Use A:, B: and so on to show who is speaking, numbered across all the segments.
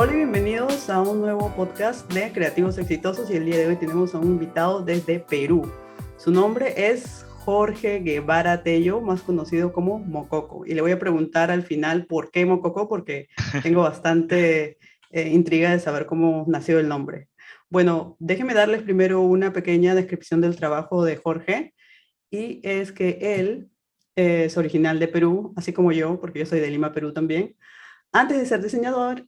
A: Hola y bienvenidos a un nuevo podcast de Creativos Exitosos y el día de hoy tenemos a un invitado desde Perú. Su nombre es Jorge Guevara Tello, más conocido como Mococo. Y le voy a preguntar al final por qué Mococo, porque tengo bastante intriga de saber cómo nació el nombre. Bueno, déjenme darles primero una pequeña descripción del trabajo de Jorge y es que él es original de Perú, así como yo, porque yo soy de Lima, Perú también. Antes de ser diseñador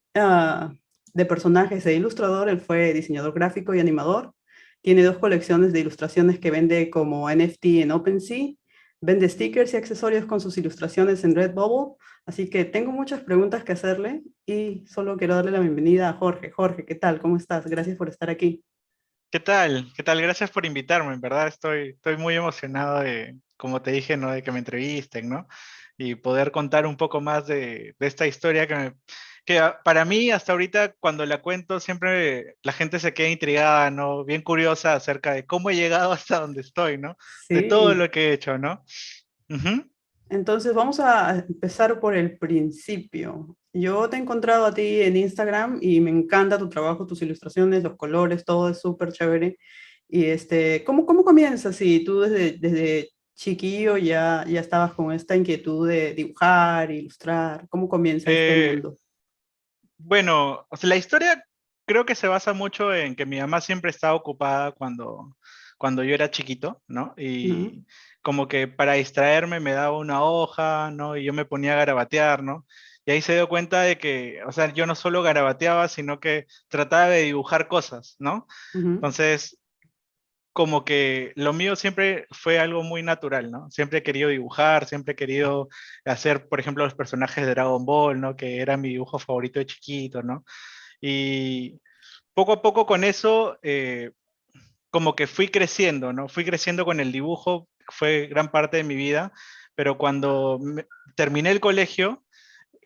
A: de personajes e ilustrador, él fue diseñador gráfico y animador. Tiene dos colecciones de ilustraciones que vende como NFT en OpenSea. Vende stickers y accesorios con sus ilustraciones en Redbubble. Así que tengo muchas preguntas que hacerle y solo quiero darle la bienvenida a Jorge. Jorge, ¿qué tal? ¿Cómo estás? Gracias por estar aquí.
B: ¿Qué tal? ¿Qué tal? Gracias por invitarme. En verdad estoy muy emocionado de, como te dije, ¿no? De que me entrevisten, ¿no? Y poder contar un poco más de esta historia para mí hasta ahorita cuando la cuento siempre la gente se queda intrigada, ¿no? Bien curiosa acerca de cómo he llegado hasta donde estoy, ¿no? De todo
A: Sí,
B: lo que he hecho, ¿no? Ujú.
A: entonces vamos a empezar por el principio. Yo te he encontrado a ti en Instagram y me encanta tu trabajo, tus ilustraciones, los colores, todo es súper chévere. Y ¿cómo comienzas? Si tú desde chiquillo ya estabas con esta inquietud de dibujar, ilustrar, ¿cómo comienza este
B: Eh,
A: mundo?
B: bueno, o sea, la historia creo que se basa mucho en que mi mamá siempre estaba ocupada cuando yo era chiquito, ¿no?
A: Ujú,
B: Y como que para distraerme me daba una hoja, ¿no? Y yo me ponía a garabatear, ¿no? Y ahí se dio cuenta de que, o sea, yo no solo garabateaba, sino que trataba de dibujar cosas, ¿no?
A: ujú,
B: Entonces, como que lo mío siempre fue algo muy natural, ¿no? Siempre he querido dibujar, siempre he querido hacer, por ejemplo, los personajes de Dragon Ball, ¿no? Que era mi dibujo favorito de chiquito, ¿no? Y poco a poco con eso, como que fui creciendo, ¿no? Fui creciendo con el dibujo, fue gran parte de mi vida, pero cuando terminé el colegio,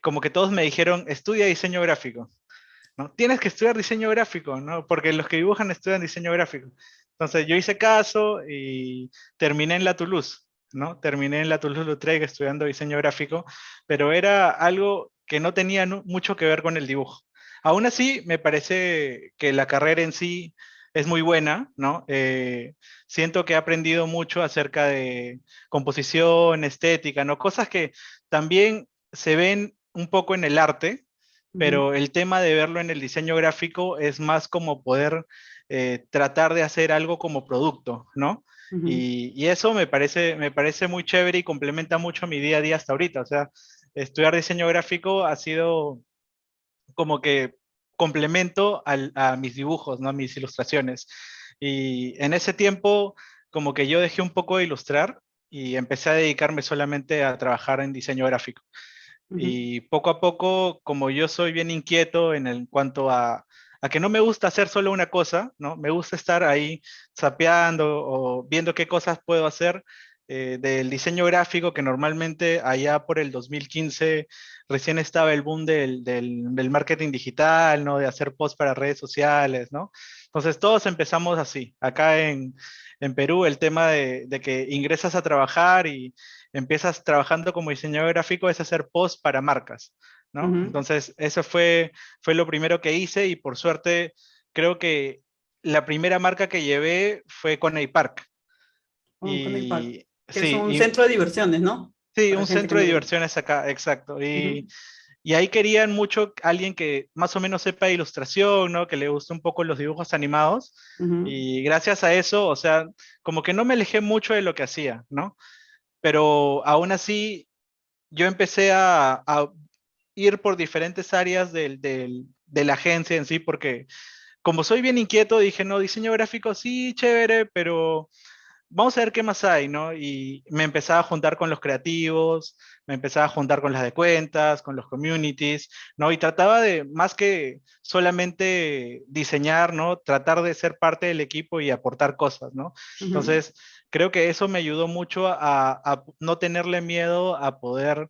B: como que todos me dijeron, estudia diseño gráfico, ¿no? Tienes que estudiar diseño gráfico, ¿no? Porque los que dibujan estudian diseño gráfico. Entonces yo hice caso y terminé en la Toulouse, ¿no? Terminé en la Toulouse-Lautrec estudiando diseño gráfico, pero era algo que no tenía mucho que ver con el dibujo. Aún así, me parece que la carrera en sí es muy buena, ¿no? Siento que he aprendido mucho acerca de composición, estética, ¿no? Cosas que también se ven un poco en el arte,
A: ujú,
B: pero el tema de verlo en el diseño gráfico es más como poder tratar de hacer algo como producto, ¿no?
A: ujú.
B: Y eso me parece muy chévere y complementa mucho mi día a día hasta ahorita. O sea, estudiar diseño gráfico ha sido como que complemento a mis dibujos, ¿no? A mis ilustraciones. Y en ese tiempo, como que yo dejé un poco de ilustrar y empecé a dedicarme solamente a trabajar en diseño gráfico.
A: Ujú,
B: Y poco a poco, como yo soy bien inquieto en cuanto a que no me gusta hacer solo una cosa, ¿no? Me gusta estar ahí sapeando o viendo qué cosas puedo hacer del diseño gráfico, que normalmente allá por el 2015 recién estaba el boom del marketing digital, ¿no? De hacer posts para redes sociales, ¿no? Entonces todos empezamos así. Acá en Perú el tema de que ingresas a trabajar y empiezas trabajando como diseñador gráfico es hacer posts para marcas, ¿no?
A: ujú.
B: Entonces, fue lo primero que hice y por suerte creo que la primera marca que llevé fue con Park.
A: Oh, con el parque,
B: Y
A: que es
B: sí,
A: un centro de diversiones, ¿no?
B: sí,
A: Para
B: un
A: gente que
B: centro
A: no
B: de
A: vive.
B: diversiones acá, exacto.
A: Ujú,
B: Y ahí querían mucho alguien que más o menos sepa de ilustración, ¿no? Que le guste un poco los dibujos animados.
A: ujú,
B: Y gracias a eso, o sea, como que no me alejé mucho de lo que hacía, ¿no? Pero aún así yo empecé a ir por diferentes áreas de la agencia en sí, porque como soy bien inquieto, dije, no, diseño gráfico sí, chévere, pero vamos a ver qué más hay, ¿no? Y me empezaba a juntar con los creativos, me empezaba a juntar con las de cuentas, con los communities, ¿no? Y trataba de, más que solamente diseñar, ¿no? Tratar de ser parte del equipo y aportar cosas, ¿no?
A: ujú,
B: Entonces, creo que eso me ayudó mucho a no tenerle miedo a poder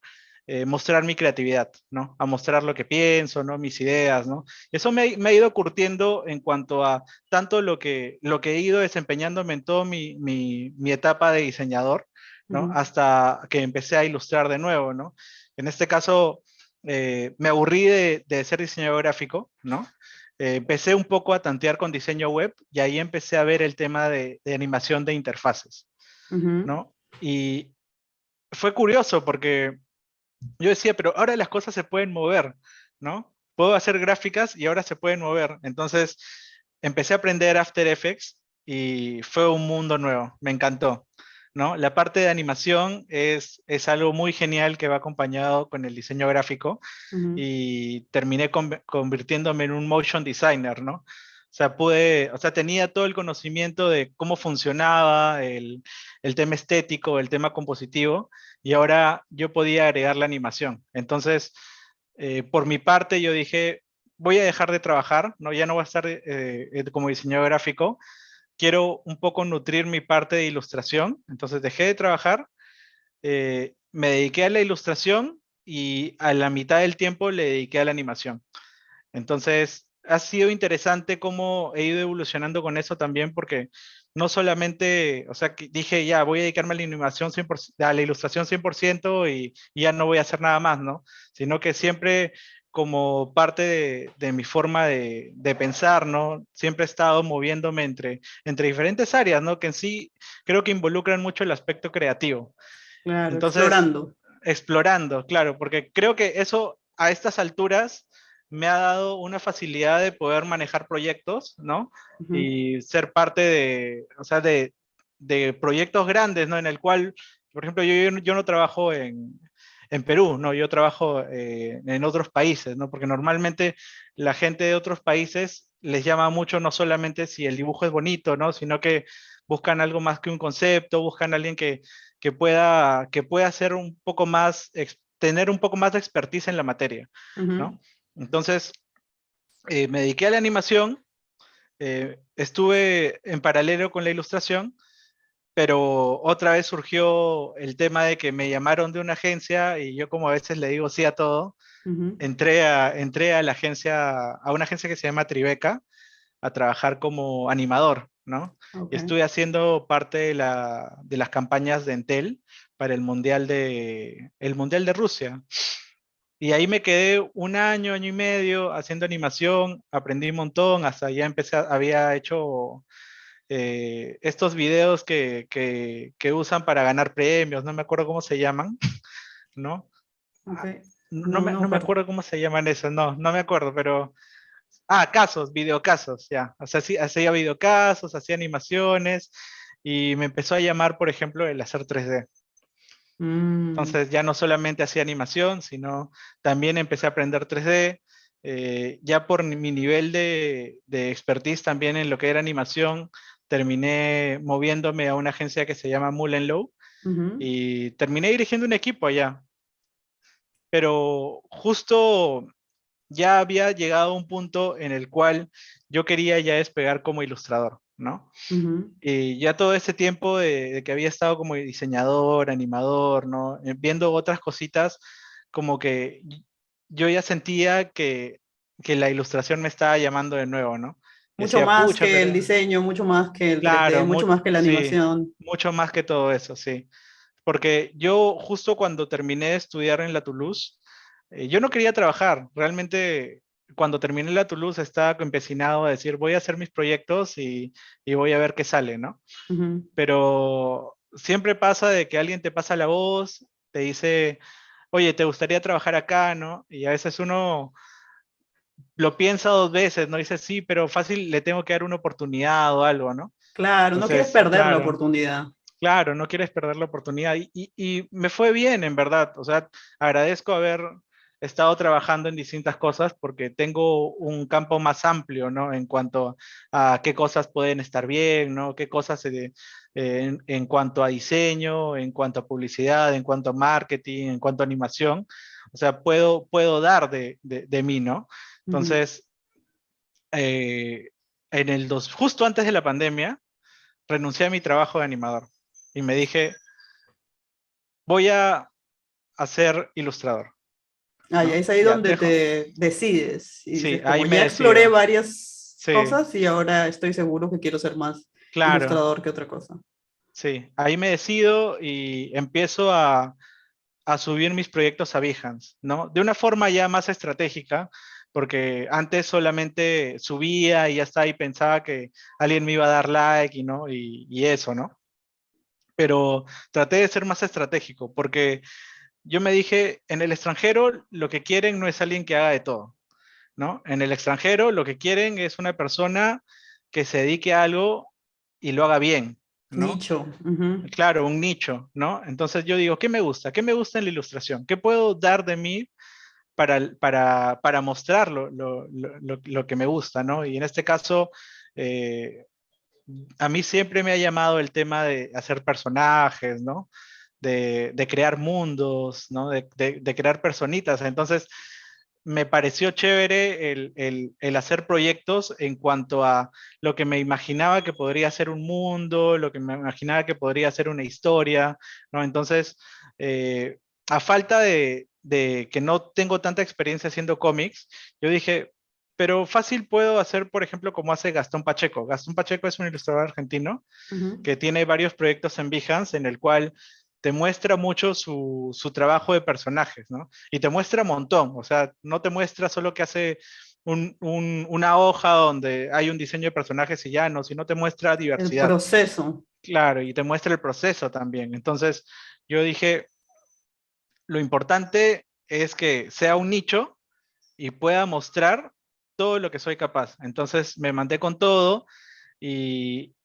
B: mostrar mi creatividad, ¿no? A mostrar lo que pienso, ¿no? Mis ideas, ¿no? Eso me ha ido curtiendo en cuanto a tanto lo que he ido desempeñándome en toda mi etapa de diseñador, ¿no?
A: ujú,
B: Hasta que empecé a ilustrar de nuevo, ¿no? En este caso, me aburrí de ser diseñador gráfico, ¿no? Empecé un poco a tantear con diseño web y ahí empecé a ver el tema de animación de interfaces, ¿no? Y fue curioso porque yo decía, pero ahora las cosas se pueden mover, ¿no? Puedo hacer gráficas y ahora se pueden mover. Entonces empecé a aprender After Effects y fue un mundo nuevo, me encantó, ¿no? La parte de animación es algo muy genial que va acompañado con el diseño gráfico y terminé convirtiéndome en un motion designer, ¿no? O sea, tenía todo el conocimiento de cómo funcionaba el tema estético, el tema compositivo, y ahora yo podía agregar la animación. Entonces, por mi parte, yo dije, voy a dejar de trabajar, ¿no? Ya no voy a estar como diseñador gráfico, quiero un poco nutrir mi parte de ilustración, entonces dejé de trabajar, me dediqué a la ilustración y a la mitad del tiempo le dediqué a la animación. Entonces, ha sido interesante cómo he ido evolucionando con eso también, porque no solamente, o sea, que dije, ya, voy a dedicarme a la animación 100%, a la ilustración 100% y ya no voy a hacer nada más, ¿no? Sino que siempre como parte de mi forma de pensar, ¿no? Siempre he estado moviéndome entre diferentes áreas, ¿no? Que en sí creo que involucran mucho el aspecto creativo.
A: Claro,
B: Entonces,
A: explorando.
B: explorando, claro, porque creo que eso a estas alturas me ha dado una facilidad de poder manejar proyectos, ¿no?
A: Ujú.
B: Y ser parte de, o sea, de proyectos grandes, ¿no? En el cual, por ejemplo, yo no trabajo en Perú, ¿no? Yo trabajo en otros países, ¿no? Porque normalmente la gente de otros países les llama mucho no solamente si el dibujo es bonito, ¿no? Sino que buscan algo más que un concepto, buscan a alguien que pueda ser un poco más, tener un poco más de expertise en la materia,
A: Ujú.
B: ¿no? Entonces, me dediqué a la animación, estuve en paralelo con la ilustración, pero otra vez surgió el tema de que me llamaron de una agencia y yo como a veces le digo sí a todo,
A: Ujú.
B: entré a la agencia, a una agencia que se llama Tribeca, a trabajar como animador, ¿no? Y
A: Ok.
B: estuve haciendo parte de las campañas de Entel para el mundial de Rusia. Y ahí me quedé un año, año y medio haciendo animación, aprendí un montón, hasta ya había hecho estos videos que usan para ganar premios, no me acuerdo cómo se llaman, ¿no?
A: Ok.
B: Ah, No
A: No,
B: me,
A: no,
B: no me
A: pero.
B: acuerdo cómo se llaman esos, no me acuerdo, pero casos, videocasos, ya. O sea, sí, hacía videocasos, hacía animaciones y me empezó a llamar, por ejemplo, el hacer 3D.
A: Mm,
B: Entonces ya no solamente hacía animación, sino también empecé a aprender 3D. Ya por mi nivel de expertise también en lo que era animación, terminé moviéndome a una agencia que se llama Mullen Lowe
A: ujú.
B: y terminé dirigiendo un equipo allá. Pero justo ya había llegado a un punto en el cual yo quería ya despegar como ilustrador, ¿no?
A: Ujú.
B: Y ya todo ese tiempo de que había estado como diseñador, animador, ¿no? Viendo otras cositas, como que yo ya sentía que la ilustración me estaba llamando de nuevo, ¿no?
A: Mucho
B: Decía,
A: más
B: pucha,
A: que el
B: pero
A: diseño, mucho más que el 3D,
B: claro,
A: mucho más que la
B: sí,
A: animación.
B: mucho más que todo eso, sí. Porque yo justo cuando terminé de estudiar en la Toulouse, yo no quería trabajar. Realmente cuando terminé la Toulouse estaba empecinado a decir, voy a hacer mis proyectos y voy a ver qué sale, ¿no?
A: Ujú.
B: Pero siempre pasa de que alguien te pasa la voz, te dice, oye, ¿te gustaría trabajar acá, no? Y a veces uno lo piensa dos veces, ¿no? Dice, sí, pero fácil le tengo que dar una oportunidad o algo, ¿no?
A: Claro, no quieres
B: Entonces,
A: perder la
B: claro.
A: oportunidad.
B: Claro, no quieres perder la oportunidad. Y me fue bien, en verdad. O sea, agradezco haber estado trabajando en distintas cosas porque tengo un campo más amplio, ¿no? En cuanto a qué cosas pueden estar bien, ¿no? Qué cosas en cuanto a diseño, en cuanto a publicidad, en cuanto a marketing, en cuanto a animación. O sea, puedo dar de mí, ¿no?
A: Ujú.
B: Entonces, eh, justo antes de la pandemia, renuncié a mi trabajo de animador y me dije, voy a ser ilustrador,
A: Ah, ya
B: ¿no?
A: es ahí
B: Ya,
A: donde te decides y
B: sí,
A: dices, como
B: ahí me
A: ya exploré
B: decido.
A: varias
B: Sí,
A: cosas y ahora estoy seguro que quiero ser más
B: claro,
A: ilustrador que otra cosa.
B: sí, ahí me decido y empiezo a subir mis proyectos a Behance, ¿no? De una forma ya más estratégica, porque antes solamente subía y ya está, y pensaba que alguien me iba a dar like y, ¿no? y eso, ¿no? Pero traté de ser más estratégico, porque yo me dije, en el extranjero lo que quieren no es alguien que haga de todo, ¿no? En el extranjero lo que quieren es una persona que se dedique a algo y lo haga bien, ¿no?
A: Nicho. Ujú.
B: Claro, un nicho, ¿no? Entonces yo digo, ¿qué me gusta? ¿Qué me gusta en la ilustración? ¿Qué puedo dar de mí para mostrar lo que me gusta, ¿no? Y en este caso, eh, a mí siempre me ha llamado el tema de hacer personajes, ¿no? De crear mundos, ¿no? De crear personitas. Entonces, me pareció chévere el hacer proyectos en cuanto a lo que me imaginaba que podría ser un mundo, lo que me imaginaba que podría ser una historia, ¿no? Entonces, a falta de que no tengo tanta experiencia haciendo cómics, yo dije, pero fácil puedo hacer, por ejemplo, como hace Gastón Pacheco. Gastón Pacheco es un ilustrador argentino
A: Ujú.
B: que tiene varios proyectos en Behance en el cual te muestra mucho su trabajo de personajes, ¿no? Y te muestra un montón, o sea, no te muestra solo que hace una hoja donde hay un diseño de personajes y ya, no, sino te muestra
A: El
B: diversidad,
A: proceso.
B: claro, y te muestra el proceso también. Entonces, yo dije, lo importante es que sea un nicho y pueda mostrar todo lo que soy capaz. Entonces, me mandé con todo y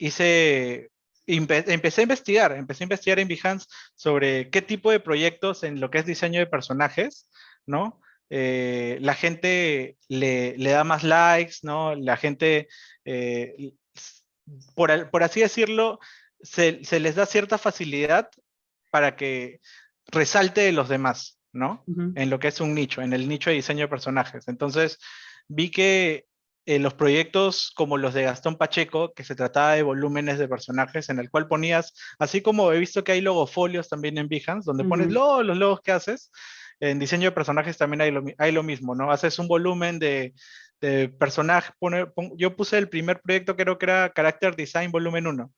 B: empecé a investigar en Behance sobre qué tipo de proyectos en lo que es diseño de personajes, ¿no? La gente le da más likes, ¿no? La gente, eh, por así decirlo, se les da cierta facilidad para que resalte de los demás, ¿no?
A: Ujú.
B: En lo que es un nicho, en el nicho de diseño de personajes. Entonces, vi que los proyectos como los de Gastón Pacheco, que se trataba de volúmenes de personajes en el cual ponías, así como he visto que hay logofolios también en Behance, donde pones
A: Ujú.
B: los logos que haces, en diseño de personajes también hay lo mismo, ¿no? Haces un volumen de personaje, yo puse el primer proyecto, creo que era Character Design Volumen uno,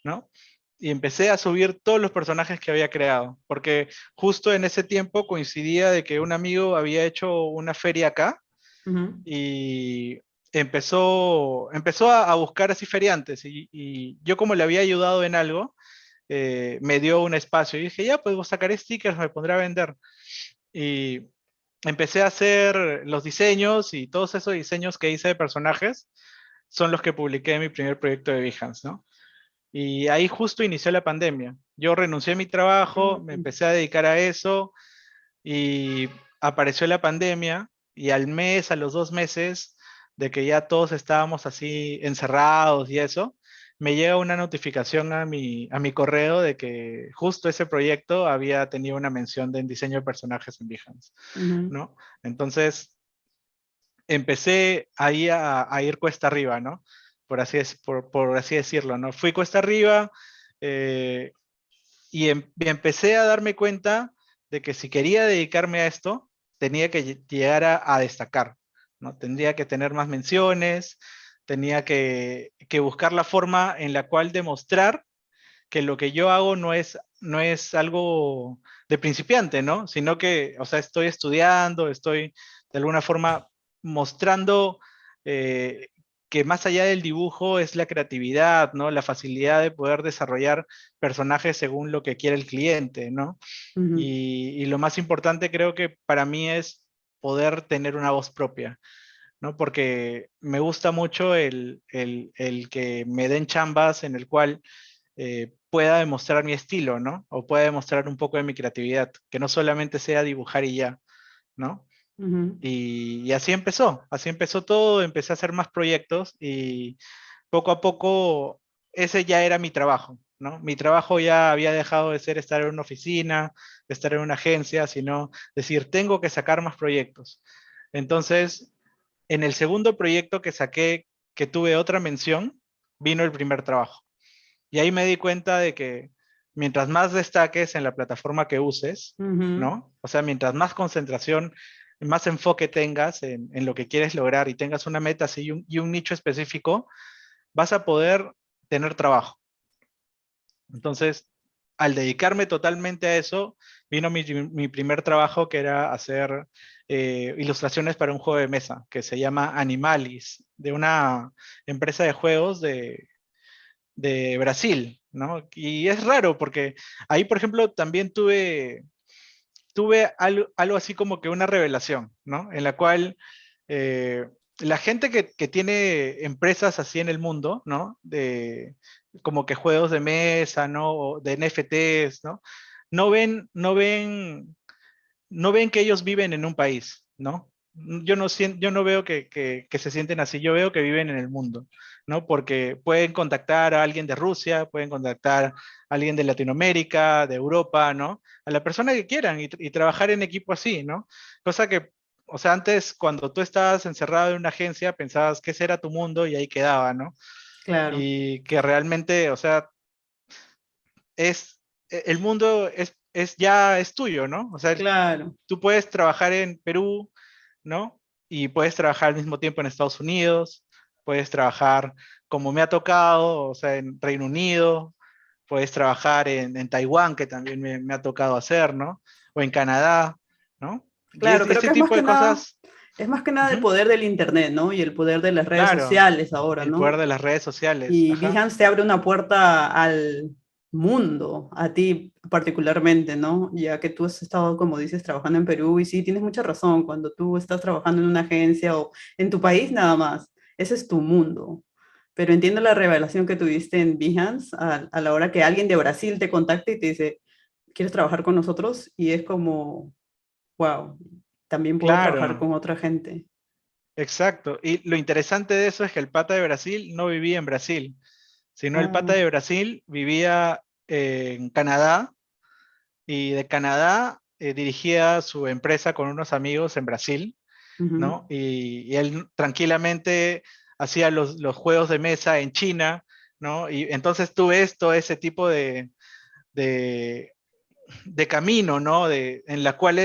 B: ¿no? Y empecé a subir todos los personajes que había creado, porque justo en ese tiempo coincidía de que un amigo había hecho una feria acá,
A: Ujú.
B: y empezó a buscar así feriantes y yo como le había ayudado en algo, me dio un espacio y dije, ya, pues sacaré stickers, me pondré a vender. Y empecé a hacer los diseños y todos esos diseños que hice de personajes son los que publiqué en mi primer proyecto de Behance, ¿no? Y ahí justo inició la pandemia. Yo renuncié a mi trabajo, me
A: Mm.
B: empecé a dedicar a eso y apareció la pandemia y al mes, a los 2 meses de que ya todos estábamos así encerrados y eso, me llega una notificación a mi correo de que justo ese proyecto había tenido una mención de en diseño de personajes en Behance,
A: Ujú.
B: ¿no? Entonces empecé ahí a ir cuesta arriba, ¿no? Por así decirlo, ¿no? Fui cuesta arriba, eh, y empecé a darme cuenta de que si quería dedicarme a esto, tenía que llegar a destacar, ¿no? Tendría que tener más menciones, tenía que buscar la forma en la cual demostrar que lo que yo hago no es algo de principiante, ¿no? Sino que, o sea, estoy estudiando, estoy de alguna forma mostrando eh, que más allá del dibujo es la creatividad, ¿no? La facilidad de poder desarrollar personajes según lo que quiere el cliente, ¿no?
A: Ujú.
B: Y lo más importante creo que para mí es poder tener una voz propia, ¿no? Porque me gusta mucho el que me den chambas en el cual pueda demostrar mi estilo, ¿no? O pueda demostrar un poco de mi creatividad, que no solamente sea dibujar y ya, ¿no?
A: Ujú.
B: Y así empezó todo, empecé a hacer más proyectos y poco a poco ese ya era mi trabajo, ¿no? Mi trabajo ya había dejado de ser estar en una oficina, de estar en una agencia, sino decir, tengo que sacar más proyectos. Entonces, en el segundo proyecto que saqué, que tuve otra mención, vino el primer trabajo. Y ahí me di cuenta de que mientras más destaques en la plataforma que uses,
A: Ujú.
B: ¿no? O sea, mientras más concentración, más enfoque tengas en lo que quieres lograr y tengas una meta así y un nicho específico, vas a poder tener trabajo. Entonces, al dedicarme totalmente a eso, vino mi primer trabajo, que era hacer ilustraciones para un juego de mesa que se llama Animalis, de una empresa de juegos de Brasil, ¿no? Y es raro porque ahí, por ejemplo, también tuve algo así como que una revelación, ¿no? En la cual la gente que tiene empresas así en el mundo, ¿no? Como que juegos de mesa, ¿no? O de NFTs, ¿no? No ven, no ven, no ven que ellos viven en un país, ¿no? Yo no veo que se sienten así, yo veo que viven en el mundo, ¿no? Porque pueden contactar a alguien de Rusia, pueden contactar a alguien de Latinoamérica, de Europa, ¿no? A la persona que quieran y trabajar en equipo así, ¿no? Cosa que, o sea, antes cuando tú estabas encerrado en una agencia, pensabas que ese era tu mundo y ahí quedaba, ¿no?
A: Claro,
B: Y que realmente, o sea, el mundo ya es tuyo, ¿no? O sea,
A: claro.
B: tú puedes trabajar en Perú, ¿no? Y puedes trabajar al mismo tiempo en Estados Unidos, puedes trabajar como me ha tocado, o sea, en Reino Unido, puedes trabajar en Taiwán, que también me ha tocado hacer, ¿no? O en Canadá, ¿no? Y
A: Claro, creo
B: ese
A: que
B: tipo de cosas,
A: es más que nada el
B: ujú,
A: poder del internet, ¿no? Y el poder de las redes
B: claro,
A: sociales ahora,
B: el poder
A: ¿no?
B: de las redes sociales,
A: Y
B: ajá.
A: Behance te abre una puerta al mundo, a ti particularmente, ¿no? Ya que tú has estado, como dices, trabajando en Perú y sí, tienes mucha razón, cuando tú estás trabajando en una agencia o en tu país nada más, ese es tu mundo. Pero entiendo la revelación que tuviste en Behance a la hora que alguien de Brasil te contacta y te dice, ¿quieres trabajar con nosotros? Y es como, wow, también puedo trabajar
B: Claro,
A: con otra gente.
B: exacto. Y lo interesante de eso es que el pata de Brasil no vivía en Brasil, sino el pata
A: Oh,
B: de Brasil vivía en Canadá y de Canadá dirigía su empresa con unos amigos en Brasil,
A: ujú.
B: ¿no? Y él tranquilamente hacía los juegos de mesa en China, ¿no? Y entonces tú ves todo ese tipo de, de camino, ¿no? En la cual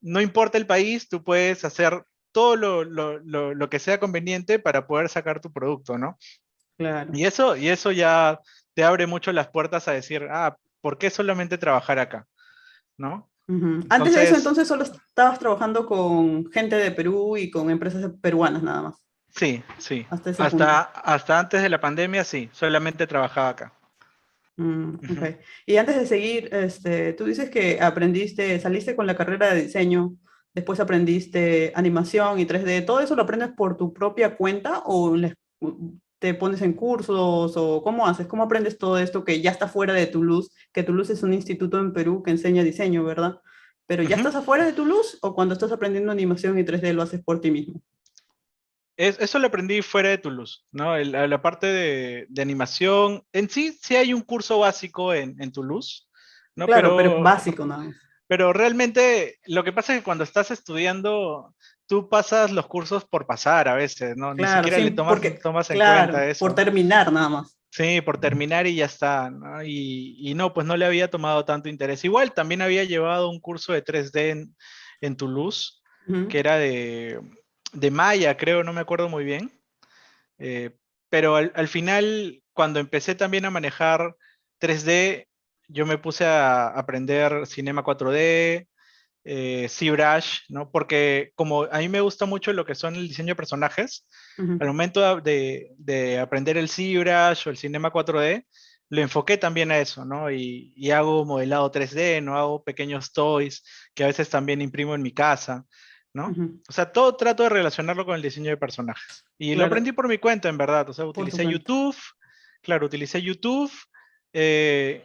B: no importa el país, tú puedes hacer todo lo que sea conveniente para poder sacar tu producto, ¿no?
A: Claro.
B: Y eso ya te abre mucho las puertas a decir, ah, ¿por qué solamente trabajar acá? ¿No?
A: Ujú. Antes de eso,
B: Entonces,
A: entonces, solo estabas trabajando con gente de Perú y con empresas peruanas nada más,
B: sí, sí.
A: hasta ese punto.
B: Hasta antes de la pandemia, sí, solamente trabajaba acá.
A: Ok.
B: Ujú.
A: Y antes de seguir, tú dices que aprendiste, saliste con la carrera de diseño, después aprendiste animación y 3D. ¿Todo eso lo aprendes por tu propia cuenta o te pones en cursos o cómo haces? ¿Cómo aprendes todo esto que ya está fuera de Toulouse? Que Toulouse es un instituto en Perú que enseña diseño, ¿verdad? Pero ¿ya
B: Ujú.
A: estás afuera de Toulouse o cuando estás aprendiendo animación y 3D lo haces por ti mismo?
B: Eso lo aprendí fuera de Toulouse, ¿no? La parte de animación, en sí, sí hay un curso básico en Toulouse, ¿no?
A: Claro, pero básico nada más.
B: Pero realmente lo que pasa es que cuando estás estudiando, tú pasas los cursos por pasar a veces, ¿no? Ni
A: Claro,
B: siquiera
A: sí,
B: le
A: porque,
B: tomas en cuenta
A: claro, por
B: eso.
A: terminar nada más.
B: Sí, por terminar y ya está, ¿no? Y no, pues no le había tomado tanto interés. Igual también había llevado un curso de 3D en Toulouse, que
A: Ujú,
B: era de Maya, creo, no me acuerdo muy bien. Eh, pero al final, cuando empecé también a manejar 3D, yo me puse a aprender Cinema 4D, ZBrush, ¿no? Porque como a mí me gusta mucho lo que son el diseño de personajes, al
A: ujú.
B: momento de aprender el ZBrush o el Cinema 4D, lo enfoqué también a eso, ¿no? Y hago modelado 3D, ¿no? Hago pequeños toys que a veces también imprimo en mi casa, ¿no?
A: Ujú.
B: O sea, todo trato de relacionarlo con el diseño de personajes. Y lo aprendí
A: Claro,
B: por mi cuenta, en verdad. O sea,
A: por tu
B: utilicé
A: cuenta.
B: YouTube, claro, utilicé YouTube. eh,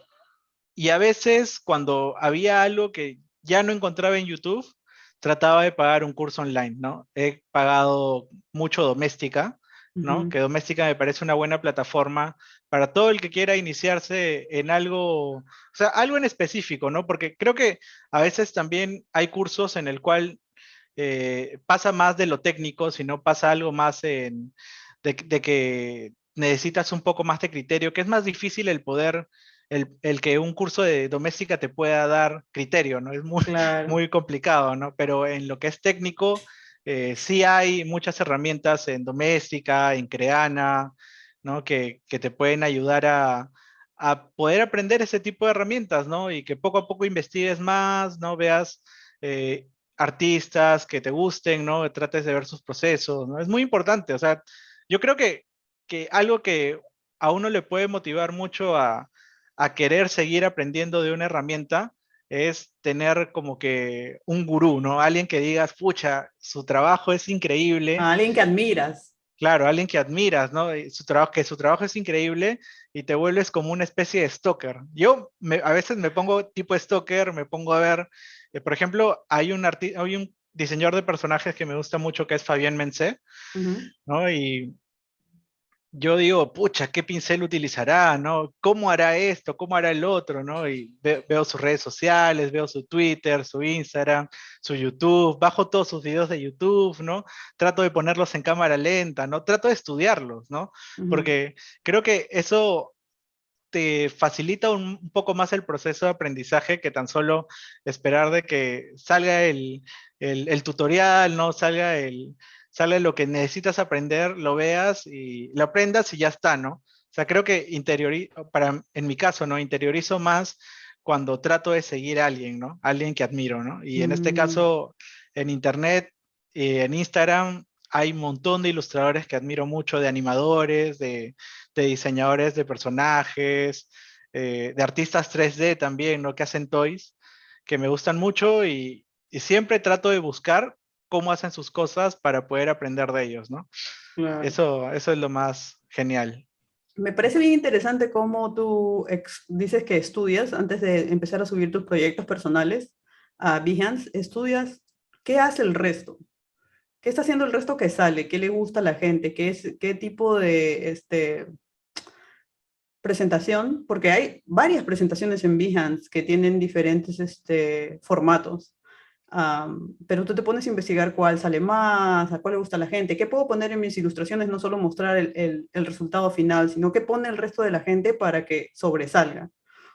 B: y a veces cuando había algo que ya no encontraba en YouTube, trataba de pagar un curso online, ¿no? He pagado mucho Doméstica, ¿no?
A: Ujú.
B: Que Doméstica me parece una buena plataforma para todo el que quiera iniciarse en algo, o sea, algo en específico, ¿no? Porque creo que a veces también hay cursos en el cual pasa más de lo técnico, sino pasa algo más de que necesitas un poco más de criterio, que es más difícil el poder, el que un curso de doméstica te pueda dar criterio, ¿no? Es muy,
A: Claro,
B: muy complicado, ¿no? Pero en lo que es técnico, sí hay muchas herramientas en doméstica, en Creana, ¿no? Que te pueden ayudar a poder aprender ese tipo de herramientas, ¿no? Y que poco a poco investigues más, ¿no? Veas artistas que te gusten, ¿no? Trates de ver sus procesos, ¿no? Es muy importante, o sea, yo creo que algo que a uno le puede motivar mucho a querer seguir aprendiendo de una herramienta es tener como que un gurú, ¿no? Alguien que digas, pucha, su trabajo es increíble.
A: A alguien que admiras.
B: Claro, alguien que admiras, ¿no? Y su trabajo es increíble y te vuelves como una especie de stalker. A veces me pongo tipo stalker, me pongo a ver, por ejemplo, hay un diseñador de personajes que me gusta mucho que es Fabien Mensé,
A: Ujú.
B: ¿no? Y yo digo, pucha, ¿qué pincel utilizará, no? ¿Cómo hará esto? ¿Cómo hará el otro, no? Y veo sus redes sociales, veo su Twitter, su Instagram, su YouTube, bajo todos sus videos de YouTube, ¿no? Trato de ponerlos en cámara lenta, ¿no? Trato de estudiarlos, ¿no?
A: Ujú.
B: Porque creo que eso te facilita un poco más el proceso de aprendizaje que tan solo esperar de que salga el tutorial, ¿no? Salga lo que necesitas aprender, lo veas y lo aprendas y ya está, ¿no? O sea, creo que en mi caso, ¿no? Interiorizo más cuando trato de seguir a alguien, ¿no? Alguien que admiro, ¿no? Y en este
A: Mm.
B: caso, en internet, en Instagram, hay un montón de ilustradores que admiro mucho, de animadores, de diseñadores de personajes, de artistas 3D también, ¿no? Que hacen toys, que me gustan mucho y siempre trato de buscar cómo hacen sus cosas para poder aprender de ellos, ¿no?
A: Claro.
B: Eso es lo más genial.
A: Me parece bien interesante cómo tú dices que estudias antes de empezar a subir tus proyectos personales a Behance. Estudias qué hace el resto, qué está haciendo el resto que sale, qué le gusta a la gente, qué tipo de presentación, porque hay varias presentaciones en Behance que tienen diferentes formatos. Pero tú te pones a investigar cuál sale más, a cuál le gusta a la gente, qué puedo poner en mis ilustraciones, no solo mostrar el resultado final, sino qué pone el resto de la gente para que sobresalga.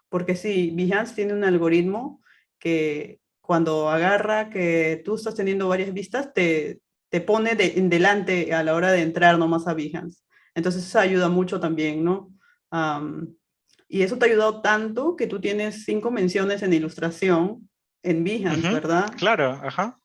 A: Porque sí, Behance tiene un algoritmo que cuando agarra que tú estás teniendo varias vistas, te pone en delante a la hora de entrar nomás a Behance. Entonces eso ayuda mucho también, ¿no? Um, y eso te ha ayudado tanto que tú tienes 5 menciones en ilustración en Behance,
B: Ujú,
A: ¿verdad?
B: claro, ajá.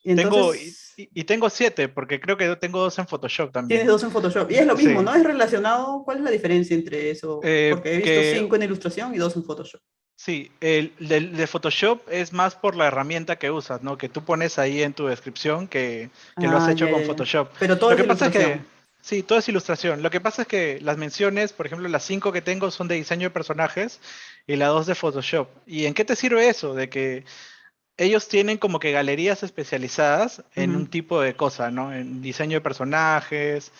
A: Y
B: Tengo,
A: entonces
B: y tengo 7, porque creo que tengo 2 en Photoshop
A: tienes
B: también.
A: 2 en Photoshop. Y es lo mismo,
B: Sí,
A: ¿no? Es relacionado. ¿Cuál es la diferencia entre eso? Porque he visto
B: que
A: 5 en ilustración y 2 en Photoshop.
B: sí, el de Photoshop es más por la herramienta que usas, ¿no? Que tú pones ahí en tu descripción que lo has
A: Ah,
B: hecho
A: ya,
B: con
A: ya, ya.
B: Photoshop.
A: Pero todo
B: Lo
A: es
B: que pasa es que,
A: ilustración.
B: sí, todo es ilustración. Lo que pasa es que las menciones, por ejemplo, las 5 que tengo son de diseño de personajes y las 2 de Photoshop. ¿Y en qué te sirve eso? De que ellos tienen como que galerías especializadas en un
A: Ujú.
B: tipo de cosa, ¿no? En diseño de personajes,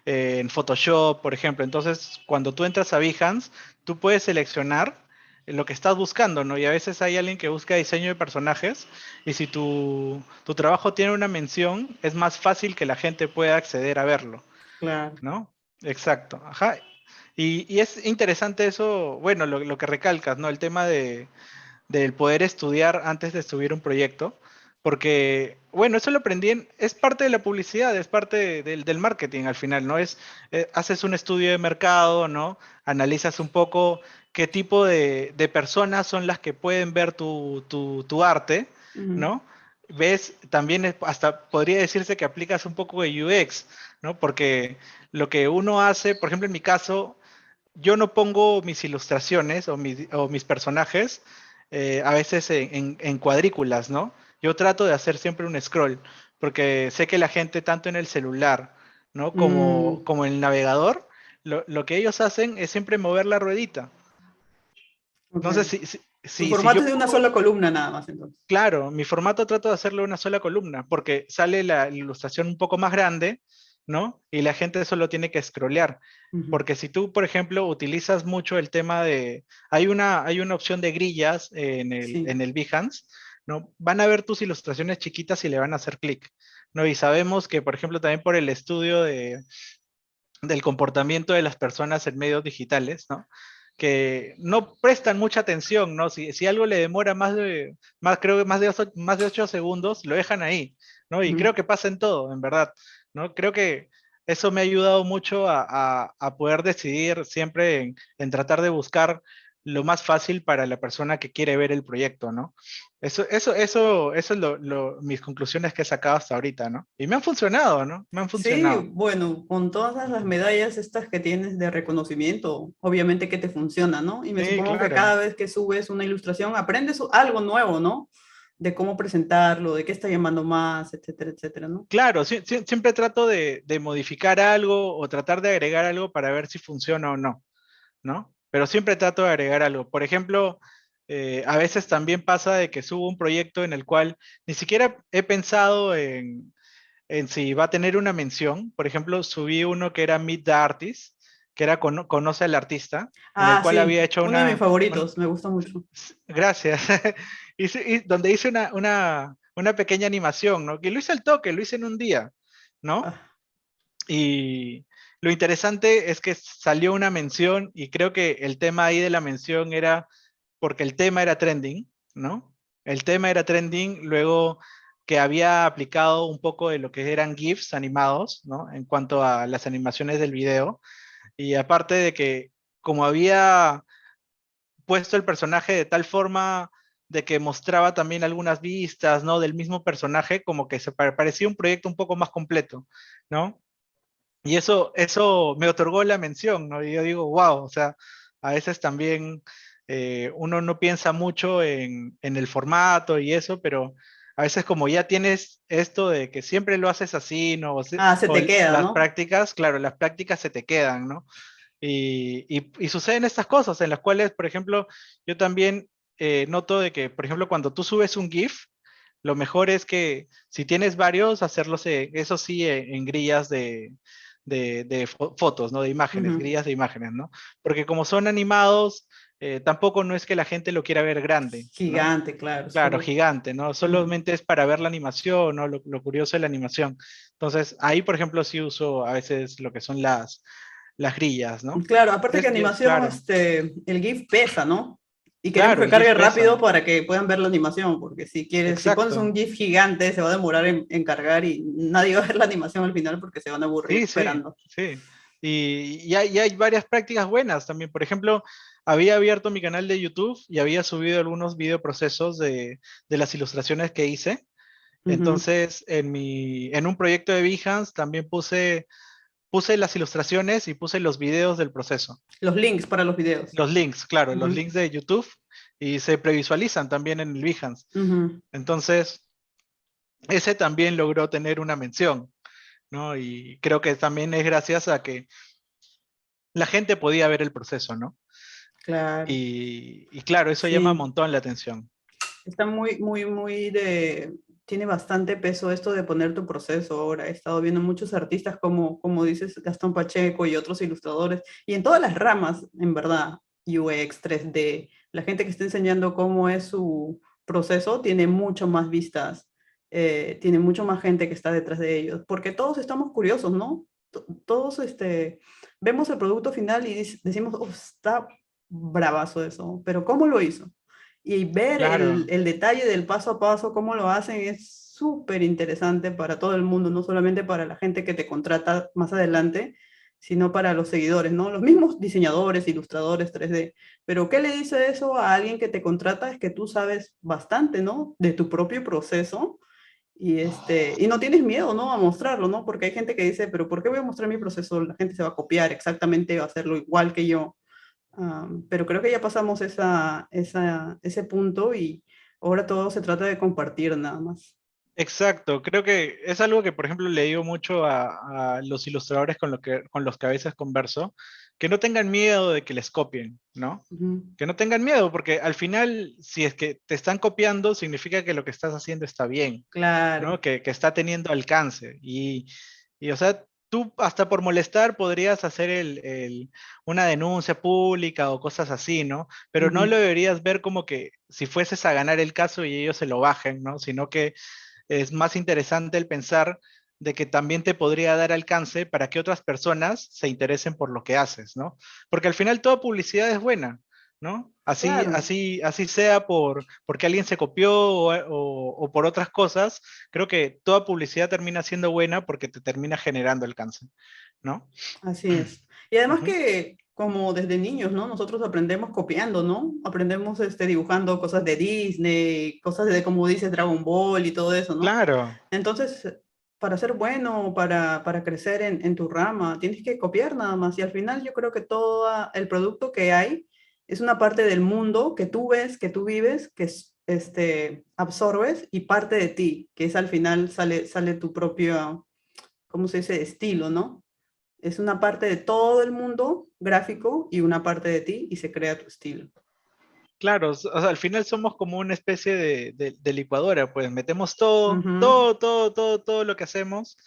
B: en Photoshop, por ejemplo. Entonces, cuando tú entras a Behance, tú puedes seleccionar lo que estás buscando, ¿no? Y a veces hay alguien que busca diseño de personajes y si tu trabajo tiene una mención, es más fácil que la gente pueda acceder a verlo,
A: Claro.
B: ¿no? Exacto, ajá. Y es interesante eso, bueno, lo que recalcas, ¿no? El tema del poder estudiar antes de subir un proyecto, porque, bueno, eso lo aprendí es parte de la publicidad, es parte del marketing al final, ¿no? Haces un estudio de mercado, ¿no? Analizas un poco qué tipo de personas son las que pueden ver tu arte,
A: Ujú.
B: ¿no? Ves, también hasta podría decirse que aplicas un poco de UX, ¿no? Porque lo que uno hace, por ejemplo, en mi caso, yo no pongo mis ilustraciones o mis personajes a veces en cuadrículas, ¿no? Yo trato de hacer siempre un scroll, porque sé que la gente, tanto en el celular, ¿no?
A: Mm,
B: Como en el navegador, lo que ellos hacen es siempre mover la ruedita.
A: ok.
B: Entonces,
A: Tu
B: si yo
A: formato es de una
B: pongo,
A: sola columna nada más, entonces.
B: claro, mi formato trato de hacerlo una sola columna, porque sale la ilustración un poco más grande, ¿no? Y la gente solo tiene que scrollear.
A: Ujú.
B: Porque si tú, por ejemplo, utilizas mucho el tema de, hay una opción de grillas
A: Sí.
B: en el Behance, ¿no? Van a ver tus ilustraciones chiquitas y le van a hacer clic, ¿no? Y sabemos que, por ejemplo, también por el estudio del comportamiento de las personas en medios digitales, ¿no? Que no prestan mucha atención, ¿no? Si algo le demora creo que más de 8 segundos, lo dejan ahí, ¿no? Y
A: Ujú.
B: creo que pasa en todo, en verdad, ¿no? Creo que eso me ha ayudado mucho a poder decidir siempre en tratar de buscar lo más fácil para la persona que quiere ver el proyecto, ¿no? Eso es mis conclusiones que he sacado hasta ahorita, ¿no? Y me han funcionado, ¿no? Me han
A: Sí,
B: funcionado.
A: bueno, con todas las medallas estas que tienes de reconocimiento, obviamente que te funciona, ¿no? Y me
B: Sí,
A: supongo que
B: claro.
A: cada vez que subes una ilustración aprendes algo nuevo, ¿no? De cómo presentarlo, de qué está llamando más, etcétera, etcétera, ¿no?
B: Claro, siempre trato de modificar algo o tratar de agregar algo para ver si funciona o no, ¿no? Pero siempre trato de agregar algo. Por ejemplo, a veces también pasa de que subo un proyecto en el cual ni siquiera he pensado en si va a tener una mención. Por ejemplo, subí uno que era Meet the Artist, que era Conoce al Artista, en el
A: Ah,
B: cual había
A: sí,
B: hecho
A: uno de mis favoritos, me gusta mucho.
B: gracias. Donde hice una pequeña animación, ¿no? Que lo hice al toque, lo hice en un día, ¿no?
A: Ah,
B: Y lo interesante es que salió una mención y creo que el tema ahí de la mención era porque el tema era trending, ¿no? El tema era trending, luego que había aplicado un poco de lo que eran GIFs animados, ¿no? En cuanto a las animaciones del video. Y aparte de que como había puesto el personaje de tal forma de que mostraba también algunas vistas, ¿no? Del mismo personaje, como que se parecía un proyecto un poco más completo, ¿no? Y eso me otorgó la mención, ¿no? Y yo digo, wow, o sea, a veces también uno no piensa mucho en el formato y eso, pero a veces como ya tienes esto de que siempre lo haces así, ¿no?
A: ah, se
B: O
A: te queda,
B: las
A: ¿no?
B: prácticas, claro, las prácticas se te quedan, ¿no? Y suceden estas cosas en las cuales, por ejemplo, yo también noto de que, por ejemplo, cuando tú subes un GIF, lo mejor es que si tienes varios, hacerlos, eso sí, en grillas de fotos, ¿no? De imágenes,
A: Ujú.
B: grillas de imágenes, ¿no? Porque como son animados, tampoco no es que la gente lo quiera ver grande, ¿no?
A: Gigante, claro,
B: Claro,
A: solo.
B: gigante, ¿no?
A: Ujú.
B: Solamente es para ver la animación, ¿no? Lo curioso de la animación. Entonces, ahí, por ejemplo, sí uso a veces lo que son las grillas, ¿no?
A: Claro, aparte que animación,
B: Claro,
A: el GIF pesa, ¿no? Y queremos
B: claro,
A: que
B: el
A: cargue
B: GIF
A: rápido
B: pesa.
A: para que puedan ver la animación, porque si quieres, si pones un
B: Exacto.
A: GIF gigante, se va a demorar en cargar y nadie va a ver la animación al final porque se van a aburrir
B: Sí, sí,
A: esperando.
B: sí. Y hay varias prácticas buenas también. Por ejemplo, había abierto mi canal de YouTube y había subido algunos videoprocesos de las ilustraciones que hice.
A: Ujú.
B: Entonces, en un proyecto de Behance también puse las ilustraciones y puse los videos del proceso.
A: Los links para los videos.
B: Los links, claro, los
A: Ujú.
B: links de YouTube y se previsualizan también en el Behance.
A: Ujú.
B: Entonces, ese también logró tener una mención, ¿no? Y creo que también es gracias a que la gente podía ver el proceso, ¿no?
A: Claro,
B: Y claro, eso llama un
A: sí.
B: montón la atención.
A: Está muy, muy, muy de... Tiene bastante peso esto de poner tu proceso ahora. He estado viendo muchos artistas como dices, Gastón Pacheco y otros ilustradores, y en todas las ramas, en verdad, UX, 3D, la gente que está enseñando cómo es su proceso tiene mucho más vistas, tiene mucho más gente que está detrás de ellos, porque todos estamos curiosos, ¿no? Todos vemos el producto final y decimos, oh, está bravazo eso, pero ¿cómo lo hizo? Y ver
B: Claro,
A: el detalle del paso a paso, cómo lo hacen, es súper interesante para todo el mundo, no solamente para la gente que te contrata más adelante, sino para los seguidores, ¿no? Los mismos diseñadores, ilustradores 3D. Pero ¿qué le dice eso a alguien que te contrata? Es que tú sabes bastante, ¿no? De tu propio proceso y no tienes miedo, ¿no? A mostrarlo, ¿no? Porque hay gente que dice, pero ¿por qué voy a mostrar mi proceso? La gente se va a copiar exactamente, va a hacerlo igual que yo. Pero creo que ya pasamos ese punto y ahora todo se trata de compartir nada más.
B: exacto. Creo que es algo que, por ejemplo, le digo mucho a los ilustradores con los que a veces converso, que no tengan miedo de que les copien, ¿no?
A: Ujú.
B: Que no tengan miedo, porque al final, si es que te están copiando, significa que lo que estás haciendo está bien,
A: Claro.
B: ¿no? Que está teniendo alcance. O sea, tú hasta por molestar podrías hacer una denuncia pública o cosas así, ¿no? Pero no lo
A: Ujú.
B: deberías ver como que si fueses a ganar el caso y ellos se lo bajen, ¿no? Sino que es más interesante el pensar de que también te podría dar alcance para que otras personas se interesen por lo que haces, ¿no? Porque al final toda publicidad es buena, ¿no? Así,
A: Claro,
B: así sea porque alguien se copió o por otras cosas, creo que toda publicidad termina siendo buena porque te termina generando alcance, ¿no?
A: así es. Y además
B: Ujú.
A: que como desde niños, ¿no? Nosotros aprendemos copiando, ¿no? Aprendemos dibujando cosas de Disney, cosas de, como dices, Dragon Ball y todo eso, ¿no?
B: Claro,
A: Entonces, para ser bueno, para crecer en tu rama, tienes que copiar nada más. Y al final yo creo que todo el producto que hay es una parte del mundo que tú ves, que tú vives, que absorbes y parte de ti, que es al final sale tu propio, ¿cómo se dice? Estilo, ¿no? Es una parte de todo el mundo gráfico y una parte de ti y se crea tu estilo.
B: claro, o sea, al final somos como una especie de licuadora, pues metemos todo,
A: Ujú,
B: todo, todo, todo, todo lo que hacemos,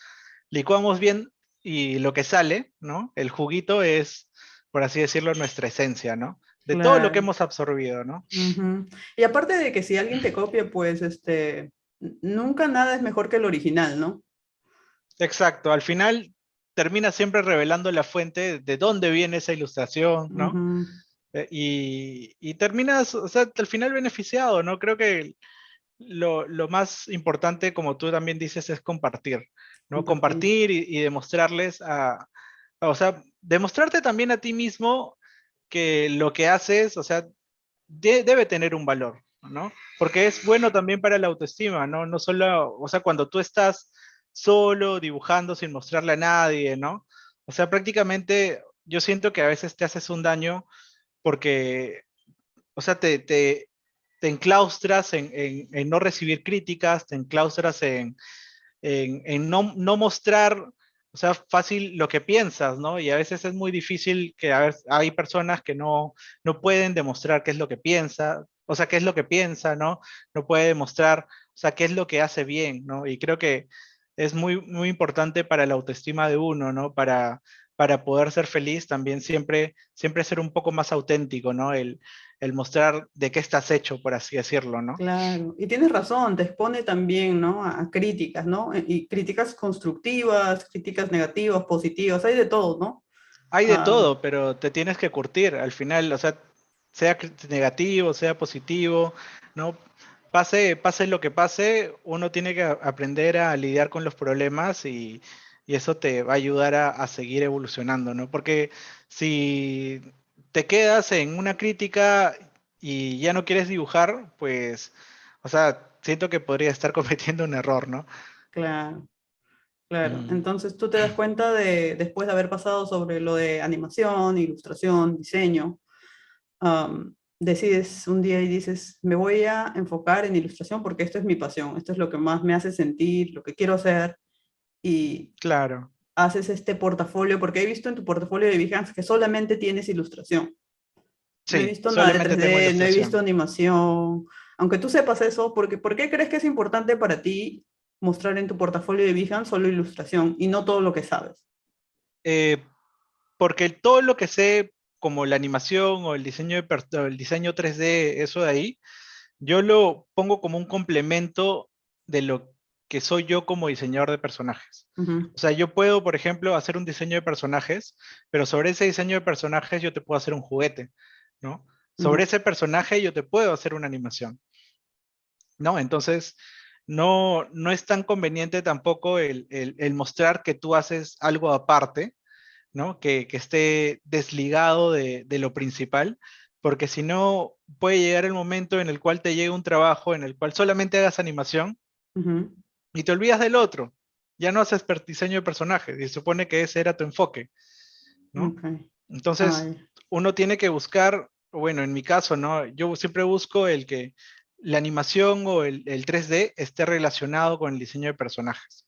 B: licuamos bien y lo que sale, ¿no? El juguito es, por así decirlo, nuestra esencia, ¿no? De todo lo que
A: claro.
B: hemos absorbido, ¿no?
A: Ujú. Y aparte de que si alguien te copia, pues nunca nada es mejor que el original, ¿no?
B: Exacto, al final termina siempre revelando la fuente de dónde viene esa ilustración, ¿no?
A: Ujú,
B: Y terminas, o sea, al final beneficiado, ¿no? Creo que lo más importante, como tú también dices, es compartir, ¿no?
A: compartir.
B: Compartir y demostrarles o sea, demostrarte también a ti mismo que lo que haces, o sea, debe tener un valor, ¿no? Porque es bueno también para la autoestima, ¿no? No solo, o sea, cuando tú estás solo dibujando sin mostrarle a nadie, ¿no? O sea, prácticamente yo siento que a veces te haces un daño porque, o sea, te enclaustras en no recibir críticas, te enclaustras en no mostrar, o sea, fácil lo que piensas, ¿no? Y a veces es muy difícil que hay personas que no pueden demostrar qué es lo que piensa, o sea, qué es lo que piensa, ¿no? No puede demostrar, o sea, qué es lo que hace bien, ¿no? Y creo que es muy, muy importante para la autoestima de uno, ¿no? Para poder ser feliz, también siempre ser un poco más auténtico, ¿no? El mostrar de qué estás hecho, por así decirlo, ¿no?
A: Claro. Y tienes razón, te expone también, ¿no? A críticas, ¿no? Y críticas constructivas, críticas negativas, positivas, hay de todo, ¿no?
B: Hay de
A: Ah,
B: todo, pero te tienes que curtir al final, o sea, sea negativo, sea positivo, ¿no? Pase lo que pase, uno tiene que aprender a lidiar con los problemas y eso te va a ayudar a seguir evolucionando, ¿no? Porque si te quedas en una crítica y ya no quieres dibujar, pues, o sea, siento que podría estar cometiendo un error, ¿no?
A: claro. Claro,
B: Mm,
A: entonces tú te das cuenta después de haber pasado sobre lo de animación, ilustración, diseño, decides un día y dices, me voy a enfocar en ilustración porque esto es mi pasión, esto es lo que más me hace sentir, lo que quiero hacer, y
B: claro,
A: haces este portafolio, porque he visto en tu portafolio de Behance que solamente tienes ilustración. No he
B: sí,
A: visto nada de
B: solamente tengo
A: 3D, no he visto
B: ilustración.
A: aunque tú sepas eso, porque ¿por qué crees que es importante para ti mostrar en tu portafolio de Behance solo ilustración y no todo lo que sabes?
B: Eh, Porque todo lo que sé, como la animación o el diseño, o el diseño 3D, eso de ahí, yo lo pongo como un complemento de lo que soy yo como diseñador de personajes.
A: Ujú,
B: O sea, yo puedo, por ejemplo, hacer un diseño de personajes, pero sobre ese diseño de personajes yo te puedo hacer un juguete, ¿no? Sobre
A: ujú.
B: ese personaje yo te puedo hacer una animación, ¿no? Entonces, no es tan conveniente tampoco el mostrar que tú haces algo aparte, ¿no? Que esté desligado de lo principal, porque si no, puede llegar el momento en el cual te llegue un trabajo en el cual solamente hagas animación
A: Ujú,
B: y te olvidas del otro. Ya no haces diseño de personajes y se supone que ese era tu enfoque, ¿no?
A: ok.
B: Entonces,
A: Ay,
B: uno tiene que buscar, bueno, en mi caso, ¿no? Yo siempre busco el que la animación o el 3D esté relacionado con el diseño de personajes.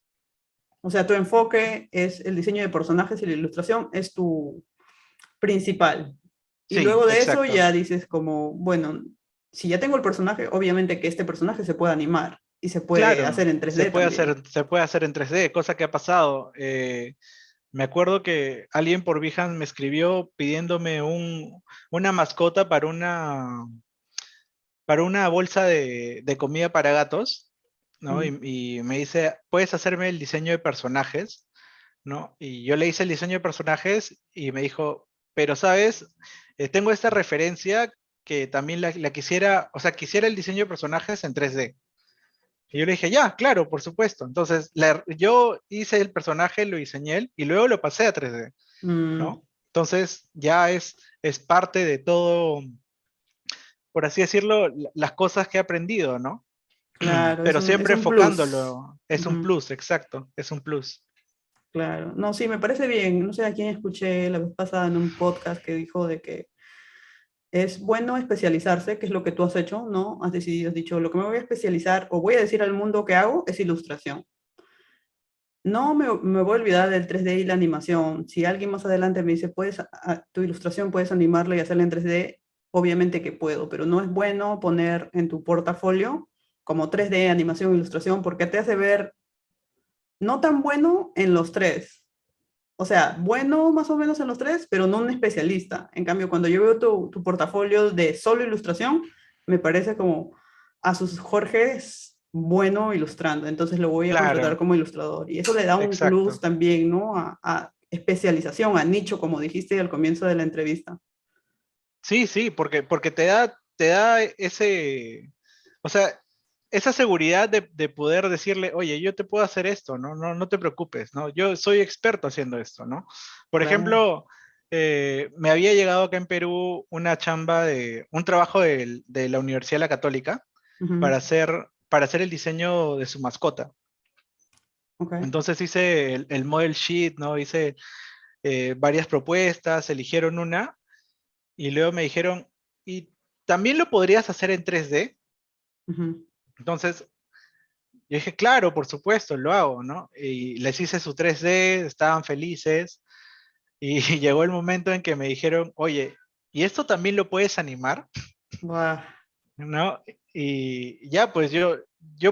A: o sea, tu enfoque es el diseño de personajes y la ilustración es tu principal. Y
B: Sí,
A: luego de eso
B: exacto.
A: ya dices como, bueno, si ya tengo el personaje, obviamente que este personaje se puede animar y se puede
B: Claro,
A: hacer en 3D también.
B: se puede hacer en 3D, cosa que ha pasado. Me acuerdo que alguien por Behance me escribió pidiéndome una mascota para una bolsa de comida para gatos, ¿no?
A: Mm,
B: Y me dice, ¿puedes hacerme el diseño de personajes? ¿No? Y yo le hice el diseño de personajes y me dijo, pero sabes, tengo esta referencia que también la quisiera, o sea, quisiera el diseño de personajes en 3D. Y yo le dije, ya, claro, por supuesto. Entonces, yo hice el personaje, lo diseñé y luego lo pasé a 3D,
A: Mm,
B: ¿no? Entonces, ya es parte de todo, por así decirlo, las cosas que he aprendido, ¿no?
A: claro,
B: Pero
A: es
B: siempre
A: un plus.
B: enfocándolo, es un
A: Ujú,
B: plus, exacto, es un plus.
A: claro. No, sí, me parece bien. No sé a quién escuché la vez pasada en un podcast que dijo de que es bueno especializarse, que es lo que tú has hecho, ¿no? Has decidido, has dicho, lo que me voy a especializar o voy a decir al mundo que hago es ilustración. No me voy a olvidar del 3D y la animación. Si alguien más adelante me dice, puedes, tu ilustración puedes animarla y hacerla en 3D, obviamente que puedo, pero no es bueno poner en tu portafolio como 3D, animación, ilustración, porque te hace ver no tan bueno en los tres. O sea, bueno más o menos en los tres, pero no un especialista. En cambio, cuando yo veo tu portafolio de solo ilustración, me parece como a sus Jorge es bueno ilustrando, entonces lo voy a contratar
B: Claro,
A: como ilustrador. Y eso le da un plus
B: exacto.
A: también, ¿no? A especialización, a nicho, como dijiste al comienzo de la entrevista.
B: Sí, sí, porque te da ese, o sea, esa seguridad de poder decirle, oye, yo te puedo hacer esto, ¿no? No, no te preocupes, ¿no? Yo soy experto haciendo esto, ¿no? Por
A: Claro.
B: ejemplo, me había llegado acá en Perú una chamba un trabajo de la Universidad de la Católica para
A: Ujú.
B: hacer el diseño de su mascota.
A: Ok.
B: Entonces hice el model sheet, ¿no? Hice varias propuestas, eligieron una y luego me dijeron, ¿y también lo podrías hacer en 3D?
A: Ujú.
B: Entonces yo dije, claro, por supuesto, lo hago, ¿no? Y les hice su 3D, estaban felices y llegó el momento en que me dijeron, oye, ¿y esto también lo puedes animar?
A: Buah.
B: ¿No? Y ya, pues yo,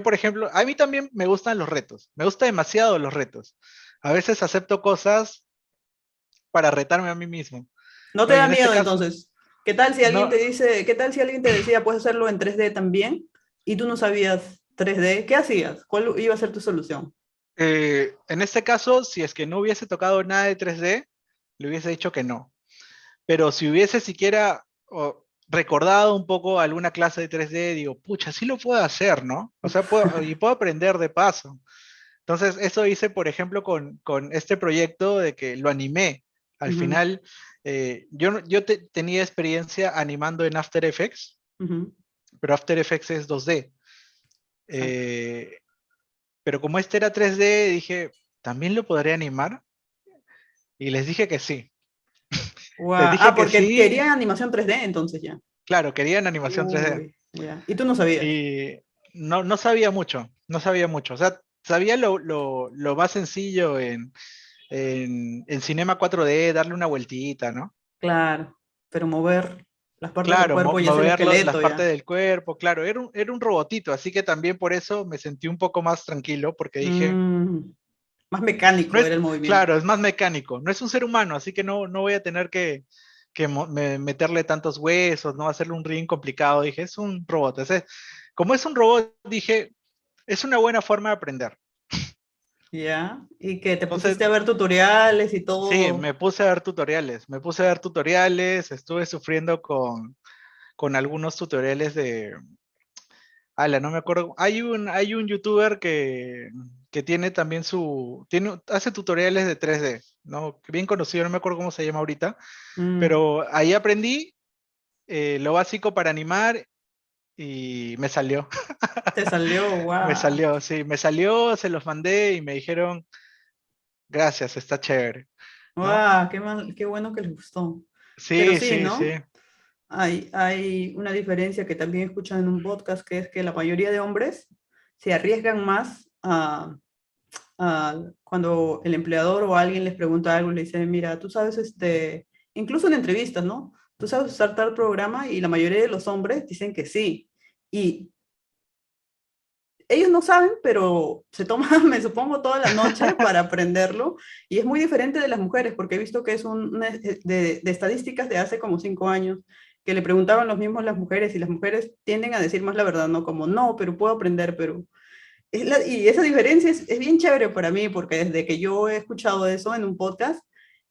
B: por ejemplo, a mí también me gustan los retos, me gusta demasiado los retos. A veces acepto cosas para retarme a mí mismo,
A: ¿No te
B: ¿no? Y
A: da
B: en este
A: miedo
B: caso,
A: entonces? ¿Qué tal si alguien
B: no,
A: te dice, qué tal si alguien te decía, puedes hacerlo en 3D también y tú no sabías 3D? ¿Qué hacías? ¿Cuál iba a ser tu solución?
B: en este caso, si es que no hubiese tocado nada de 3D, le hubiese dicho que no. Pero si hubiese siquiera recordado un poco alguna clase de 3D, digo, pucha, sí lo puedo hacer, ¿no? O sea, puedo aprender de paso. Entonces, eso hice, por ejemplo, con este proyecto de que lo animé. Al
A: Ujú,
B: final, yo tenía experiencia animando en After Effects,
A: ujú,
B: pero After Effects es 2D.
A: exacto.
B: Eh, pero como este era 3D, dije, ¿también lo podré animar? Y les dije que sí. Les dije que
A: Porque
B: sí,
A: querían animación 3D entonces ya.
B: claro, querían animación 3D.
A: Uy, ya. Y tú no sabías.
B: Y no sabía mucho, no sabía mucho. O sea, sabía lo más sencillo en Cinema 4D, darle una vueltita, ¿no?
A: Claro, pero mover las partes del
B: Claro,
A: cuerpo y es el
B: mover las
A: esqueleto
B: partes
A: ya.
B: del cuerpo, claro, era un robotito, así que también por eso me sentí un poco más tranquilo, porque dije,
A: Mm, más
B: no
A: mecánico
B: es,
A: era el movimiento.
B: claro, es más mecánico, no es un ser humano, así que no voy a tener que meterle tantos huesos, no hacerle un ring complicado, dije, es un robot. Como es un robot, dije, es una buena forma de aprender.
A: Ya. Y que te
B: Entonces,
A: pusiste a ver tutoriales y
B: sí,
A: todo.
B: me puse a ver tutoriales, estuve sufriendo con algunos tutoriales no me acuerdo, hay un youtuber que tiene también hace tutoriales de 3D, ¿no? Bien conocido, no me acuerdo cómo se llama ahorita,
A: Mm,
B: pero ahí aprendí lo básico para animar y me salió,
A: te salió,
B: me
A: guau.
B: salió, sí, me salió, se los mandé y me dijeron, gracias, está chévere, ¿no?
A: Guau, qué bueno que les gustó. Pero
B: Sí,
A: sí,
B: sí, sí,
A: ¿no? Hay una diferencia que también escuchan en un podcast, que es que la mayoría de hombres se arriesgan más cuando el empleador o alguien les pregunta algo, le dice, mira, tú sabes, incluso en entrevistas, ¿no? Tú sabes usar tal programa y la mayoría de los hombres dicen que sí. Y ellos no saben, pero se toman, me supongo, toda la noche para aprenderlo. Y es muy diferente de las mujeres, porque he visto que es de estadísticas de hace como 5 años, que le preguntaban los mismos las mujeres y las mujeres tienden a decir más la verdad, ¿no? Como, no, pero puedo aprender, pero... y esa diferencia es bien chévere para mí, porque desde que yo he escuchado eso en un podcast,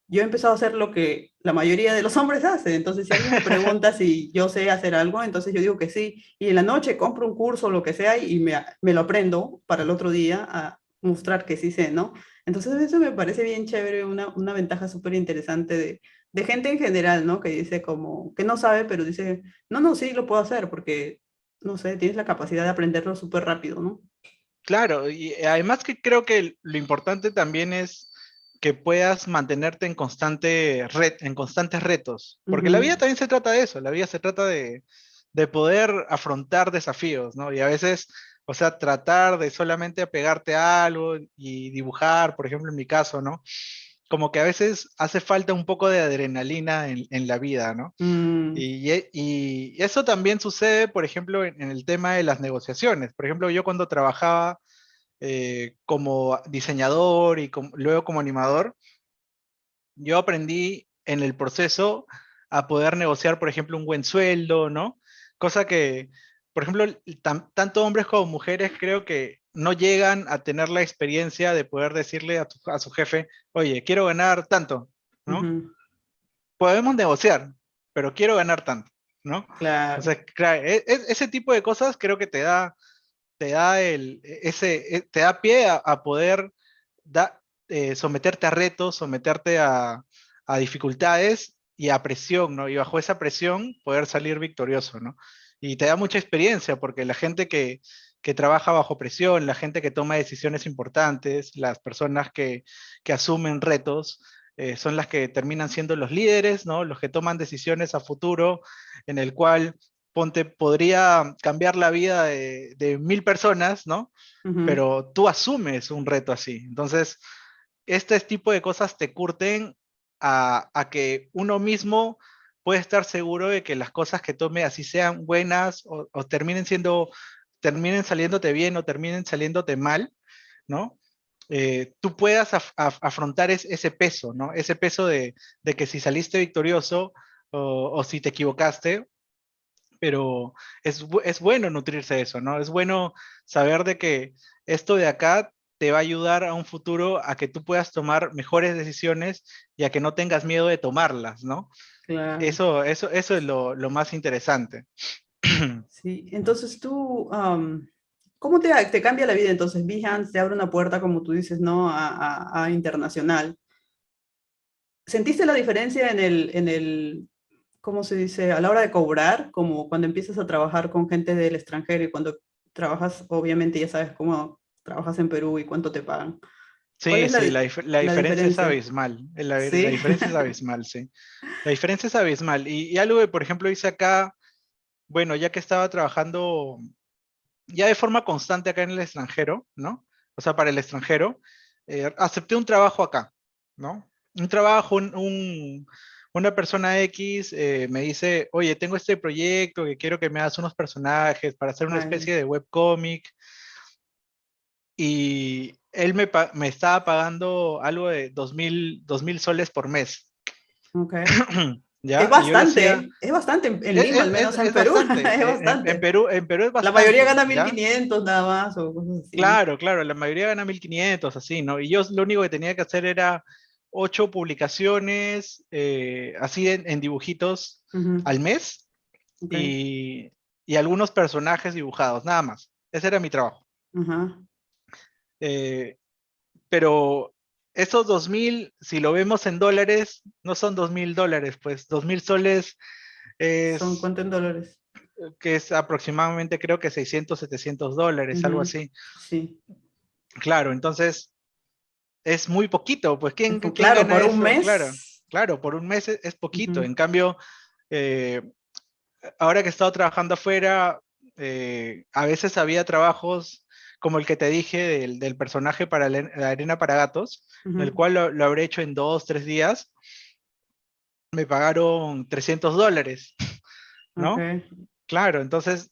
A: yo he empezado a hacer lo que la mayoría de los hombres hacen. Entonces, si alguien me pregunta si yo sé hacer algo, entonces yo digo que sí. Y en la noche compro un curso o lo que sea y me lo aprendo para el otro día a mostrar que sí sé, ¿no? Entonces, eso me parece bien chévere, una ventaja súper interesante de gente en general, ¿no? Que dice como, que no sabe, pero dice, no, no, sí, lo puedo hacer porque, no sé, tienes la capacidad de aprenderlo súper rápido, ¿no?
B: Claro, y además que creo que lo importante también es que puedas mantenerte en en constantes retos, porque la vida
A: Ujú.
B: también se trata de eso, la vida se trata de poder afrontar desafíos, ¿no? Y a veces, o sea, tratar de solamente apegarte a algo y dibujar, por ejemplo, en mi caso, ¿no? Como que a veces hace falta un poco de adrenalina en la vida, ¿no?
A: Mm,
B: Y eso también sucede, por ejemplo, en el tema de las negociaciones. Por ejemplo, yo cuando trabajaba como diseñador y luego como animador, yo aprendí en el proceso a poder negociar, por ejemplo, un buen sueldo, ¿no? Cosa que, por ejemplo, tanto hombres como mujeres creo que no llegan a tener la experiencia de poder decirle a su jefe, oye, quiero ganar tanto, ¿no?
A: ujú,
B: Podemos negociar, pero quiero ganar tanto, ¿no? O
A: claro.
B: sea, claro, ese tipo de cosas creo que te da pie a poder someterte a retos, someterte a dificultades y a presión, ¿no? Y bajo esa presión poder salir victorioso, ¿no? Y te da mucha experiencia porque la gente que trabaja bajo presión, la gente que toma decisiones importantes, las personas que asumen retos, son las que terminan siendo los líderes, ¿no? Los que toman decisiones a futuro en el cual ponte, podría cambiar la vida de 1000 personas, ¿no?
A: Ujú.
B: Pero tú asumes un reto así. Entonces, este tipo de cosas te curten a que uno mismo puede estar seguro de que las cosas que tome, así sean buenas o terminen saliéndote bien o terminen saliéndote mal, ¿no? Tú puedas afrontar ese peso, ¿no? Ese peso de que si saliste victorioso o si te equivocaste, pero es bueno nutrirse de eso, ¿no? Es bueno saber de que esto de acá te va a ayudar a un futuro a que tú puedas tomar mejores decisiones y a que no tengas miedo de tomarlas, ¿no?
A: Claro.
B: Eso es lo más interesante.
A: Sí, entonces tú, ¿cómo te cambia la vida? Entonces, Behance te abre una puerta, como tú dices, ¿no? A internacional. ¿Sentiste la diferencia ¿cómo se dice? A la hora de cobrar, como cuando empiezas a trabajar con gente del extranjero y cuando trabajas, obviamente ya sabes cómo trabajas en Perú y cuánto te pagan. ¿Cuál
B: Sí,
A: es
B: sí, la
A: la
B: diferencia es
A: diferencia?
B: abismal. La
A: Sí.
B: diferencia es abismal, sí. La diferencia es abismal. Y algo que, por ejemplo, hice acá, bueno, ya que estaba trabajando ya de forma constante acá en el extranjero, ¿no? O sea, para el extranjero, acepté un trabajo acá, ¿no? Un trabajo, una persona X me dice, oye, tengo este proyecto que quiero que me hagas unos personajes para hacer una
A: Ay,
B: especie de webcómic y él me estaba pagando algo de 2000 soles por mes,
A: ok.
B: ¿ya? Y yo le decía,
A: Es bastante en Lima, al menos en
B: es
A: Perú,
B: bastante,
A: es bastante.
B: En Perú es
A: La mayoría
B: bastante,
A: gana
B: ¿ya?
A: 1.500 nada más o cosas así.
B: Claro, claro, la mayoría gana 1500 así, ¿no? Y yo lo único que tenía que hacer era 8 publicaciones, así en dibujitos
A: Ujú,
B: al mes
A: ok,
B: y algunos personajes dibujados, nada más. Ese era mi trabajo.
A: ajá.
B: Eh, pero esos 2000, si lo vemos en dólares, no son $2000, pues 2000 soles
A: ¿Son
B: es,
A: cuánto en dólares?
B: que es aproximadamente creo que 600, $700, algo
A: Ujú,
B: así.
A: sí.
B: Claro, entonces es muy poquito, pues ¿quién
A: Claro,
B: gana
A: por un
B: eso? Claro,
A: mes.
B: claro, por un mes es poquito.
A: Ujú,
B: En cambio, eh, ahora que he estado trabajando afuera, a veces había trabajos como el que te dije del personaje para la arena para gatos, en el
A: ujú,
B: cual lo habré hecho en 2, 3 días. Me pagaron $300,
A: ok.
B: ¿no? Claro, entonces,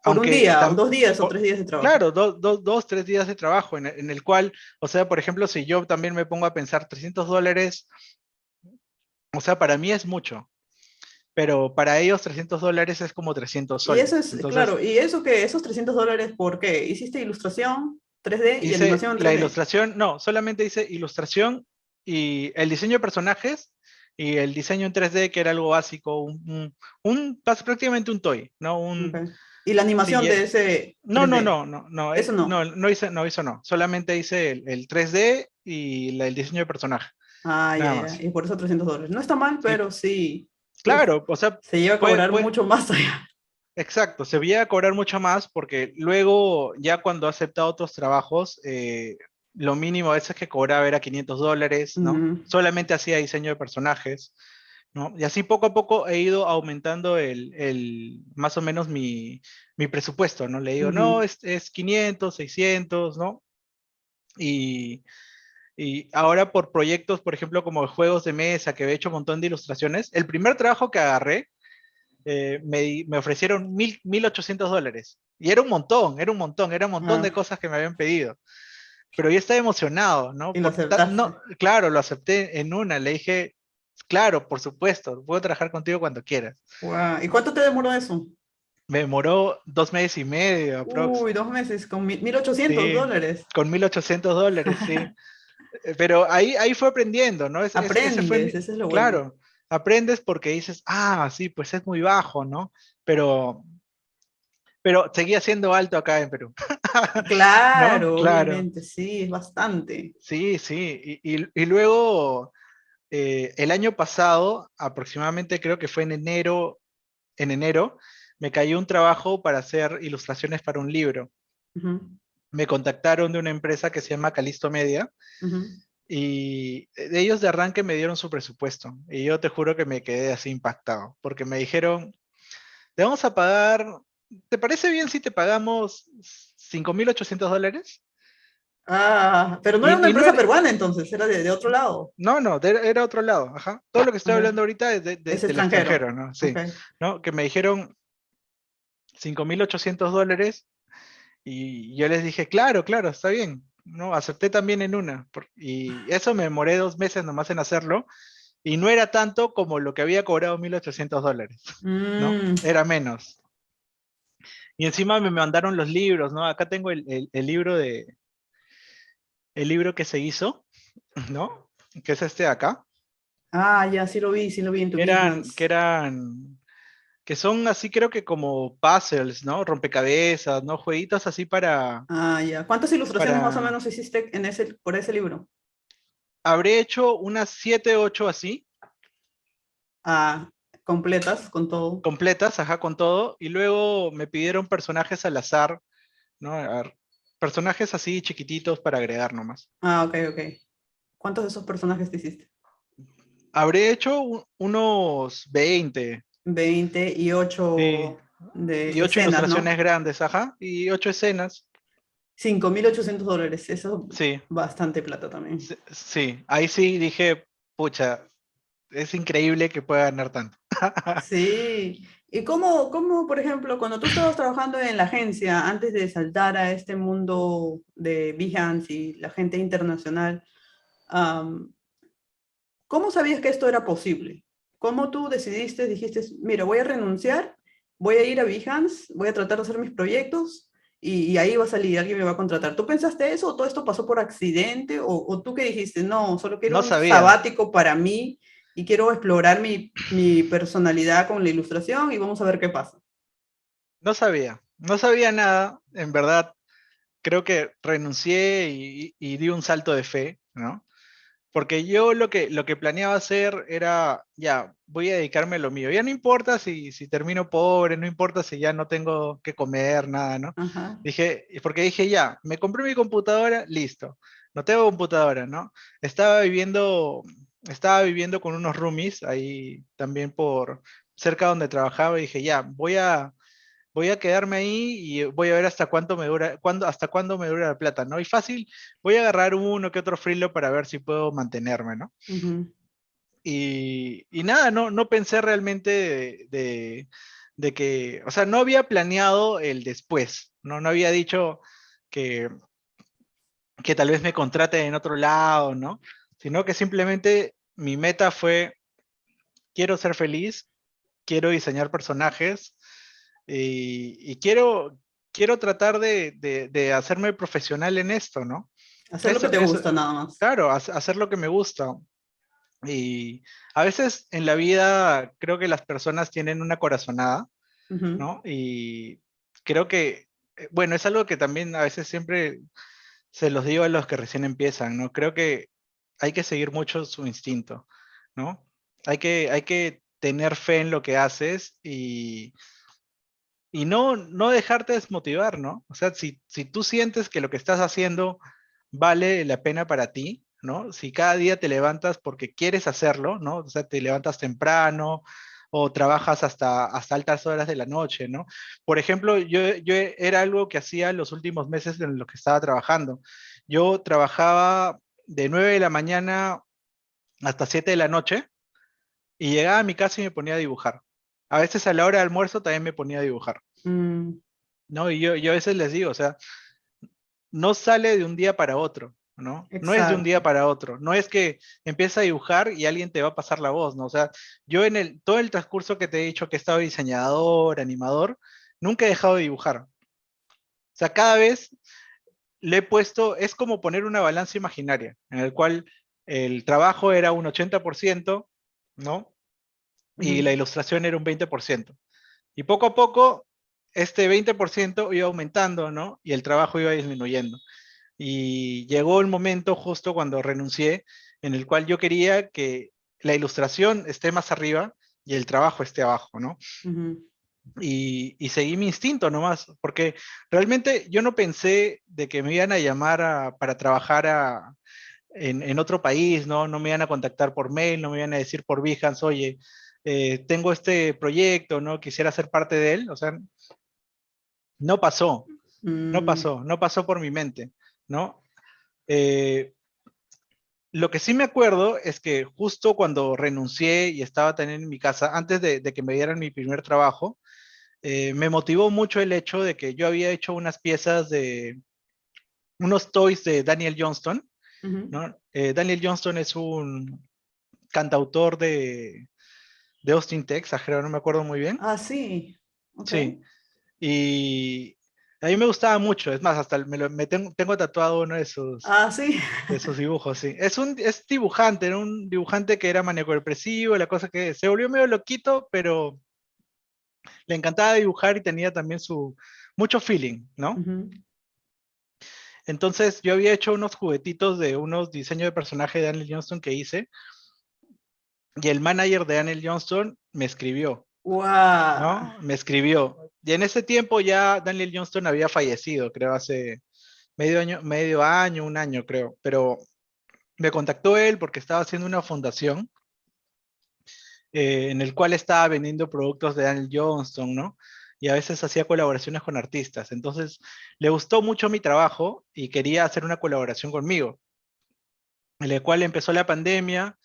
A: Por un
B: aunque,
A: día, o 2 días, o 3 días de trabajo.
B: claro, 2, 3 días de trabajo en el cual, o sea, por ejemplo, si yo también me pongo a pensar $300, o sea, para mí es mucho, pero para ellos $300 es como 300
A: Y eso
B: soles.
A: es,
B: Entonces,
A: claro, y eso que esos $300, ¿por qué? ¿Hiciste ilustración 3D y
B: hice
A: animación
B: la
A: 3D?
B: ilustración, no, solamente hice ilustración y el diseño de personajes y el diseño en 3D, que era algo básico, prácticamente un toy, ¿no?
A: Ok. ¿Y la
B: Sí,
A: animación de ese
B: no, no,
A: 3D?
B: no, no, no,
A: Eso no.
B: no, no hice no, solamente hice el 3D y el diseño de personaje,
A: Ah, ya,
B: nada
A: ya.
B: más.
A: Y por eso $300. No está mal,
B: Sí,
A: pero sí. Uf,
B: claro, o sea,
A: se lleva a cobrar
B: pues,
A: mucho más allá.
B: exacto, se veía cobrar mucho más porque luego, ya cuando he aceptado otros trabajos, lo mínimo a veces que cobraba era $500, ¿no?
A: Ujú.
B: Solamente hacía diseño de personajes, ¿no? Y así poco a poco he ido aumentando más o menos mi presupuesto, ¿no? Le digo, no,
A: Ujú.
B: es 500, 600, ¿no? Y, y ahora por proyectos, por ejemplo, como juegos de mesa, que he hecho un montón de ilustraciones, el primer trabajo que agarré, me ofrecieron 1.800 dólares. Y era un montón de
A: Ah,
B: cosas que me habían pedido. Pero yo estaba emocionado, ¿no?
A: y lo
B: No,
A: aceptaste.
B: claro, lo acepté en una, le dije, claro, por supuesto, puedo trabajar contigo cuando quieras.
A: Guau. ¿Y cuánto te demoró eso?
B: Me demoró 2 meses y medio, aprox.
A: Uy, 2 meses con 1.800
B: Sí,
A: dólares.
B: con $1.800, sí. Pero ahí fue aprendiendo, ¿no? Ese fue
A: Aprendes,
B: mi,
A: eso es lo bueno.
B: claro, aprendes porque dices, sí, pues es muy bajo, ¿no? Pero, pero seguía siendo alto acá en Perú, ¿no?
A: Claro,
B: Claro,
A: obviamente, sí, es bastante.
B: sí, sí. Y luego, el año pasado, aproximadamente creo que fue en enero, me cayó un trabajo para hacer ilustraciones para un libro.
A: Ujú,
B: Me contactaron de una empresa que se llama Calisto Media
A: ujú.
B: y de ellos de arranque me dieron su presupuesto y yo te juro que me quedé así impactado porque me dijeron, te vamos a pagar, ¿te parece bien si te pagamos $5.800?
A: Pero no era una
B: Y no
A: empresa
B: era,
A: peruana entonces, era de otro lado.
B: no, no, era otro lado, ajá. Todo lo que estoy
A: Ok.
B: hablando ahorita es
A: Es
B: del
A: extranjero.
B: extranjero, ¿no?
A: Ok.
B: Sí, ¿no? Que me dijeron $5.800 y yo les dije, claro, claro, está bien. No, acepté también en una. Y eso me demoré 2 meses nomás en hacerlo. Y no era tanto como lo que había cobrado $1.800, ¿no?
A: Mm.
B: Era menos. Y encima me mandaron los libros, ¿no? Acá tengo el libro el libro que se hizo, ¿no? Que es este de acá.
A: Ah, ya, sí lo vi en tu
B: Que eran, que
A: Behance.
B: eran, que son así creo que como puzzles, ¿no? Rompecabezas, ¿no? Jueguitos así
A: Ah, ya. ¿Cuántas ilustraciones más o
B: para,
A: menos hiciste por ese libro?
B: habré hecho unas 7, 8 así,
A: Ah, completas con todo.
B: completas, ajá, con todo. Y luego me pidieron personajes al azar, ¿no? Personajes así chiquititos para agregar nomás.
A: Ah, ok, ok. ¿Cuántos de esos personajes te hiciste?
B: Habré hecho unos 20,
A: 20 y
B: sí,
A: 8 de
B: y 8
A: escenas, ¿no?
B: ilustraciones grandes, ajá, y 8 escenas,
A: 5.800 dólares. Eso es
B: sí,
A: bastante plata también.
B: sí, sí. Ahí sí dije, pucha, es increíble que pueda ganar tanto.
A: Sí. ¿Y cómo, por ejemplo, cuando tú estabas trabajando en la agencia, antes de saltar a este mundo de Behance y la gente internacional, am, ¿cómo sabías que esto era posible? ¿Cómo tú dijiste, mira, voy a renunciar, voy a ir a Behance, voy a tratar de hacer mis proyectos y ahí va a salir, alguien me va a contratar? ¿Tú pensaste eso o todo esto pasó por accidente? ¿O tú que dijiste, no, solo quiero
B: No
A: un
B: sabía,
A: sabático para mí y quiero explorar mi personalidad con la ilustración y vamos a ver qué pasa?
B: no sabía nada, en verdad, creo que renuncié y di un salto de fe, ¿no? Porque yo lo que planeaba hacer era, ya, voy a dedicarme a lo mío. Ya no importa si termino pobre, no importa si ya no tengo que comer, nada, ¿no?
A: Ajá.
B: Porque dije, ya, me compré mi computadora, listo. No tengo computadora, ¿no? Estaba viviendo, estaba viviendo con unos roomies ahí también por cerca donde trabajaba y dije, ya, voy a quedarme ahí y voy a ver hasta cuánto me dura, hasta cuándo me dura la plata, ¿no? Y fácil, voy a agarrar uno que otro freelo para ver si puedo mantenerme, ¿no?
A: Ujú.
B: Y nada, no pensé realmente de que, o sea, no había planeado el después, ¿no? No había dicho que, que tal vez me contraten en otro lado, ¿no? Sino que simplemente mi meta fue, quiero ser feliz, quiero diseñar personajes y quiero tratar de hacerme profesional en esto, ¿no?
A: Hacer lo que te gusta nada más.
B: Claro, hacer lo que me gusta. Y a veces en la vida creo que las personas tienen una corazonada,
A: Ujú.
B: ¿no? Y creo que, bueno, es algo que también a veces siempre se los digo a los que recién empiezan, ¿no? Creo que hay que seguir mucho su instinto, ¿no? Hay que tener fe en lo que haces y no dejarte desmotivar, ¿no? O sea, si tú sientes que lo que estás haciendo vale la pena para ti, ¿no? Si cada día te levantas porque quieres hacerlo, ¿no? O sea, te levantas temprano o trabajas hasta altas horas de la noche, ¿no? Por ejemplo, yo era algo que hacía los últimos meses en los que estaba trabajando. Yo trabajaba de 9 de la mañana hasta 7 de la noche y llegaba a mi casa y me ponía a dibujar. A veces a la hora de almuerzo también me ponía a dibujar.
A: Mm,
B: No, y yo a veces les digo, o sea, no sale de un día para otro, ¿no? No es de un día
A: exacto.
B: para otro. No es que empieza a dibujar y alguien te va a pasar la voz, ¿no? O sea, yo todo el transcurso que te he dicho que he estado diseñador, animador, nunca he dejado de dibujar. O sea, cada vez le he puesto, es como poner una balanza imaginaria, en el cual el trabajo era un 80%, ¿no? Y la
A: Ujú.
B: ilustración era un 20%. Y poco a poco, este 20% iba aumentando, ¿no? Y el trabajo iba disminuyendo. Y llegó el momento justo cuando renuncié, en el cual yo quería que la ilustración esté más arriba y el trabajo esté abajo, ¿no?
A: Ujú.
B: Y seguí mi instinto nomás, porque realmente yo no pensé de que me iban a llamar para trabajar en otro país, ¿no? No me iban a contactar por mail, no me iban a decir por Behance, oye, tengo este proyecto, ¿no? Quisiera ser parte de él. O sea, no pasó,
A: Mm,
B: no pasó por mi mente, ¿no? Eh, lo que sí me acuerdo es que justo cuando renuncié y estaba también en mi casa, antes de que me dieran mi primer trabajo, me motivó mucho el hecho de que yo había hecho unas piezas de unos toys de Daniel Johnston,
A: ujú.
B: ¿no? Daniel Johnston es un cantautor de Austin, Texas, creo, no me acuerdo muy bien.
A: Ah, sí. Ok.
B: Sí, y a mí me gustaba mucho, es más, hasta tengo tatuado uno
A: Ah, sí.
B: de sus dibujos, sí. Es dibujante, era un dibujante que era maníaco-depresivo, la cosa que se volvió medio loquito, pero le encantaba dibujar y tenía también mucho feeling, ¿no?
A: Ujú.
B: Entonces yo había hecho unos juguetitos de unos diseños de personaje de Daniel Johnston que hice, y el manager de Daniel Johnston me escribió,
A: Guau.
B: ¿no? Me escribió. Y en ese tiempo ya Daniel Johnston había fallecido, creo hace medio año, un año creo, pero me contactó él porque estaba haciendo una fundación en el cual estaba vendiendo productos de Daniel Johnston, ¿no? Y a veces hacía colaboraciones con artistas. Entonces, le gustó mucho mi trabajo y quería hacer una colaboración conmigo, en la cual empezó la pandemia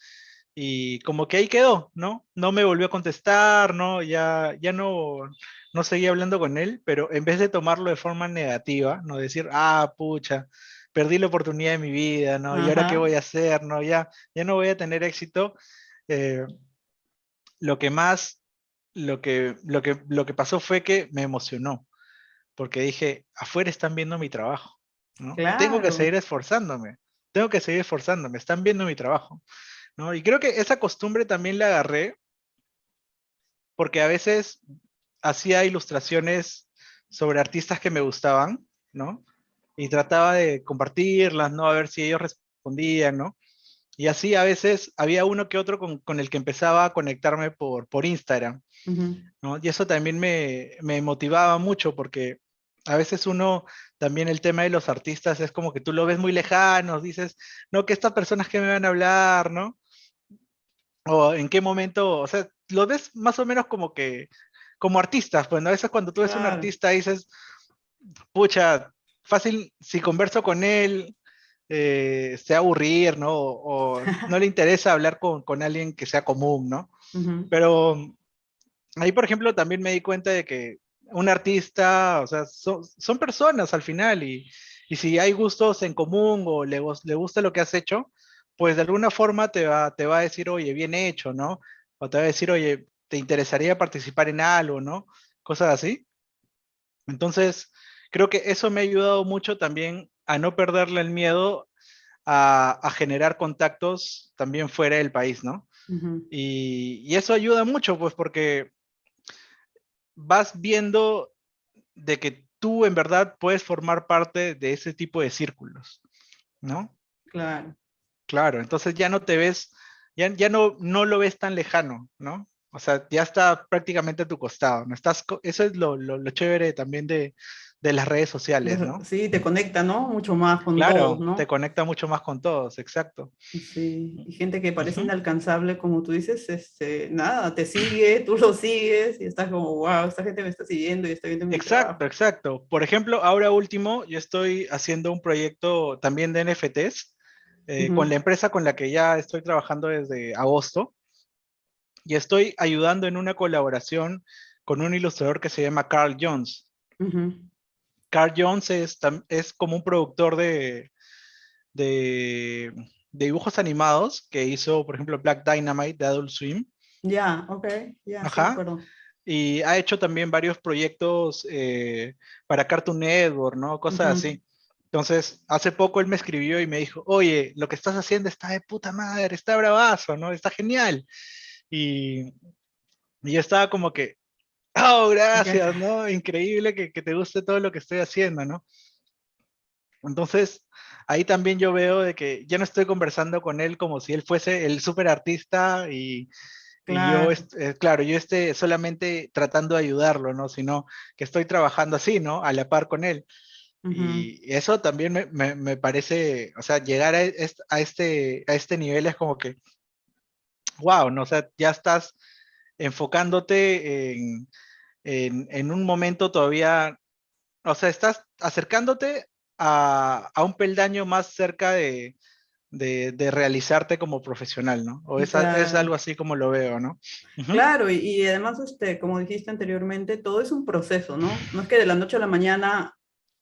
B: y como que ahí quedó, ¿no? No me volvió a contestar, ¿no? Ya no seguía hablando con él, pero en vez de tomarlo de forma negativa, ¿no? Decir, ah, pucha, perdí la oportunidad de mi vida, ¿no? ¿Y ahora qué
A: Ajá.
B: voy a hacer, ¿no? Ya no voy a tener éxito. eh, lo que más, lo que pasó fue que me emocionó, porque dije, afuera están viendo mi trabajo, ¿no?
A: Claro.
B: Tengo que seguir esforzándome, están viendo mi trabajo, ¿no? Y creo que esa costumbre también la agarré porque a veces hacía ilustraciones sobre artistas que me gustaban, ¿no? Y trataba de compartirlas, ¿no? A ver si ellos respondían, ¿no? Y así a veces había uno que otro con el que empezaba a conectarme por Instagram,
A: Ujú.
B: ¿no? Y eso también me motivaba mucho porque a veces uno, también el tema de los artistas es como que tú lo ves muy lejano, dices, no, que estas personas que me van a hablar, ¿no? O en qué momento, o sea, lo ves más o menos como que, como artistas, pues, ¿no? A veces cuando tú ves un
A: Claro.
B: artista dices, pucha, fácil, si converso con él, se va a aburrir, ¿no? O no le interesa hablar con alguien que sea común, ¿no?
A: Ujú.
B: Pero ahí, por ejemplo, también me di cuenta de que un artista, o sea, son personas al final y si hay gustos en común o le gusta lo que has hecho, pues de alguna forma te va a decir, oye, bien hecho, ¿no? O te va a decir, oye, ¿te interesaría participar en algo, ¿no? Cosas así. Entonces, creo que eso me ha ayudado mucho también a no perderle el miedo a generar contactos también fuera del país, ¿no?
A: Ujú.
B: Y eso ayuda mucho, pues porque vas viendo de que tú en verdad puedes formar parte de ese tipo de círculos, ¿no?
A: Claro.
B: Claro, entonces ya no te ves, ya no lo ves tan lejano, ¿no? O sea, ya está prácticamente a tu costado, ¿no? Eso es lo chévere también de las redes sociales, ¿no?
A: Sí, te conecta, ¿no? Mucho más con todos,
B: Claro, te
A: ¿no?
B: conecta mucho más con todos, exacto.
A: Sí, y gente que parece
B: Ujú.
A: inalcanzable, como tú dices, nada, te sigue, tú lo sigues y estás como, wow, esta gente me está siguiendo y está viendo mi
B: Exacto,
A: trabajo.
B: exacto. Por ejemplo, ahora último, yo estoy haciendo un proyecto también de NFTs con la
A: Ujú,
B: empresa con la que ya estoy trabajando desde agosto y estoy ayudando en una colaboración con un ilustrador que se llama Carl Jones.
A: ujú.
B: Carl Jones es como un productor de, de dibujos animados que hizo, por ejemplo, Black Dynamite de Adult Swim.
A: Ya, ok, ya, sí me
B: Ajá.
A: acuerdo.
B: Y ha hecho también varios proyectos para Cartoon Network, ¿no? Cosas
A: Ujú.
B: así. Entonces, hace poco él me escribió y me dijo, oye, lo que estás haciendo está de puta madre, está bravazo, ¿no? Está genial. Y, y yo estaba como que, oh,
A: Ok.
B: gracias, ¿no? Increíble que te guste todo lo que estoy haciendo, ¿no? Entonces, ahí también yo veo de que ya no estoy conversando con él como si él fuese el súper artista y yo,
A: Claro.
B: claro, yo esté solamente tratando de ayudarlo, ¿no? Sino que estoy trabajando así, ¿no? A la par con él.
A: Ujú.
B: Y eso también me parece, o sea, llegar a este nivel es como que, wow, ¿no? O sea, ya estás enfocándote en un momento todavía, o sea, estás acercándote a un peldaño más cerca de realizarte como profesional, ¿no? O es
A: Claro.
B: algo así como lo veo, ¿no? Ujú.
A: Claro, y además, como dijiste anteriormente, todo es un proceso, ¿no? No es que de la noche a la mañana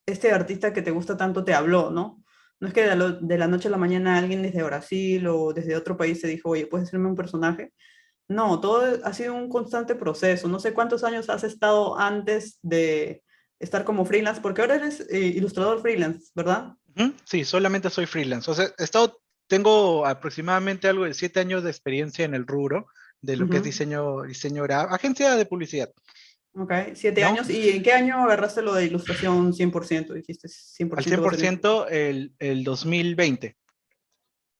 A: este artista que te gusta tanto te habló, ¿no? No es que de la noche a la mañana alguien desde Brasil o desde otro país te dijo, oye, ¿puedes hacerme un personaje? No, todo ha sido un constante proceso. No sé cuántos años has estado antes de estar como freelance, porque ahora eres ilustrador freelance, ¿verdad?
B: Ujú. Sí, solamente soy freelance. O sea, tengo aproximadamente algo de 7 años de experiencia en el rubro de lo que es
A: Ujú.
B: diseño gráfico, agencia de publicidad,
A: Ok, 7
B: ¿no?
A: años. ¿Y en qué año agarraste lo de ilustración 100%? Dijiste
B: Al
A: 100%
B: cien
A: va a
B: por
A: ser en...
B: ciento el 2020.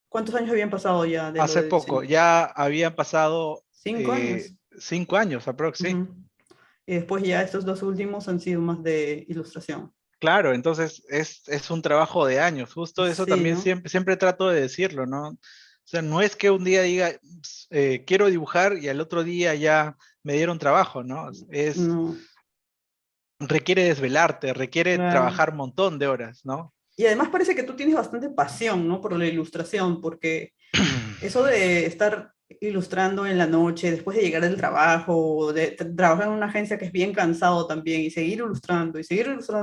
A: ¿Cuántos años habían pasado ya de lo
B: Hace
A: de
B: poco,
A: diseño?
B: ya habían pasado
A: 5 años.
B: 5 años aproximadamente.
A: Ujú. Y después ya estos dos últimos han sido más de ilustración.
B: Claro, entonces es un trabajo de años. Justo eso
A: Sí,
B: también
A: ¿no?
B: siempre trato de decirlo, ¿no? O sea, no es que un día diga, quiero dibujar y al otro día ya me dieron trabajo, ¿no?
A: No,
B: Requiere desvelarte, requiere
A: claro.
B: trabajar un montón de horas, ¿no?
A: Y además parece que tú tienes bastante pasión, ¿no? Por la ilustración, porque eso de estar ilustrando en la noche, después de llegar del trabajo, de trabajar en una agencia que es bien cansado también, y seguir ilustrando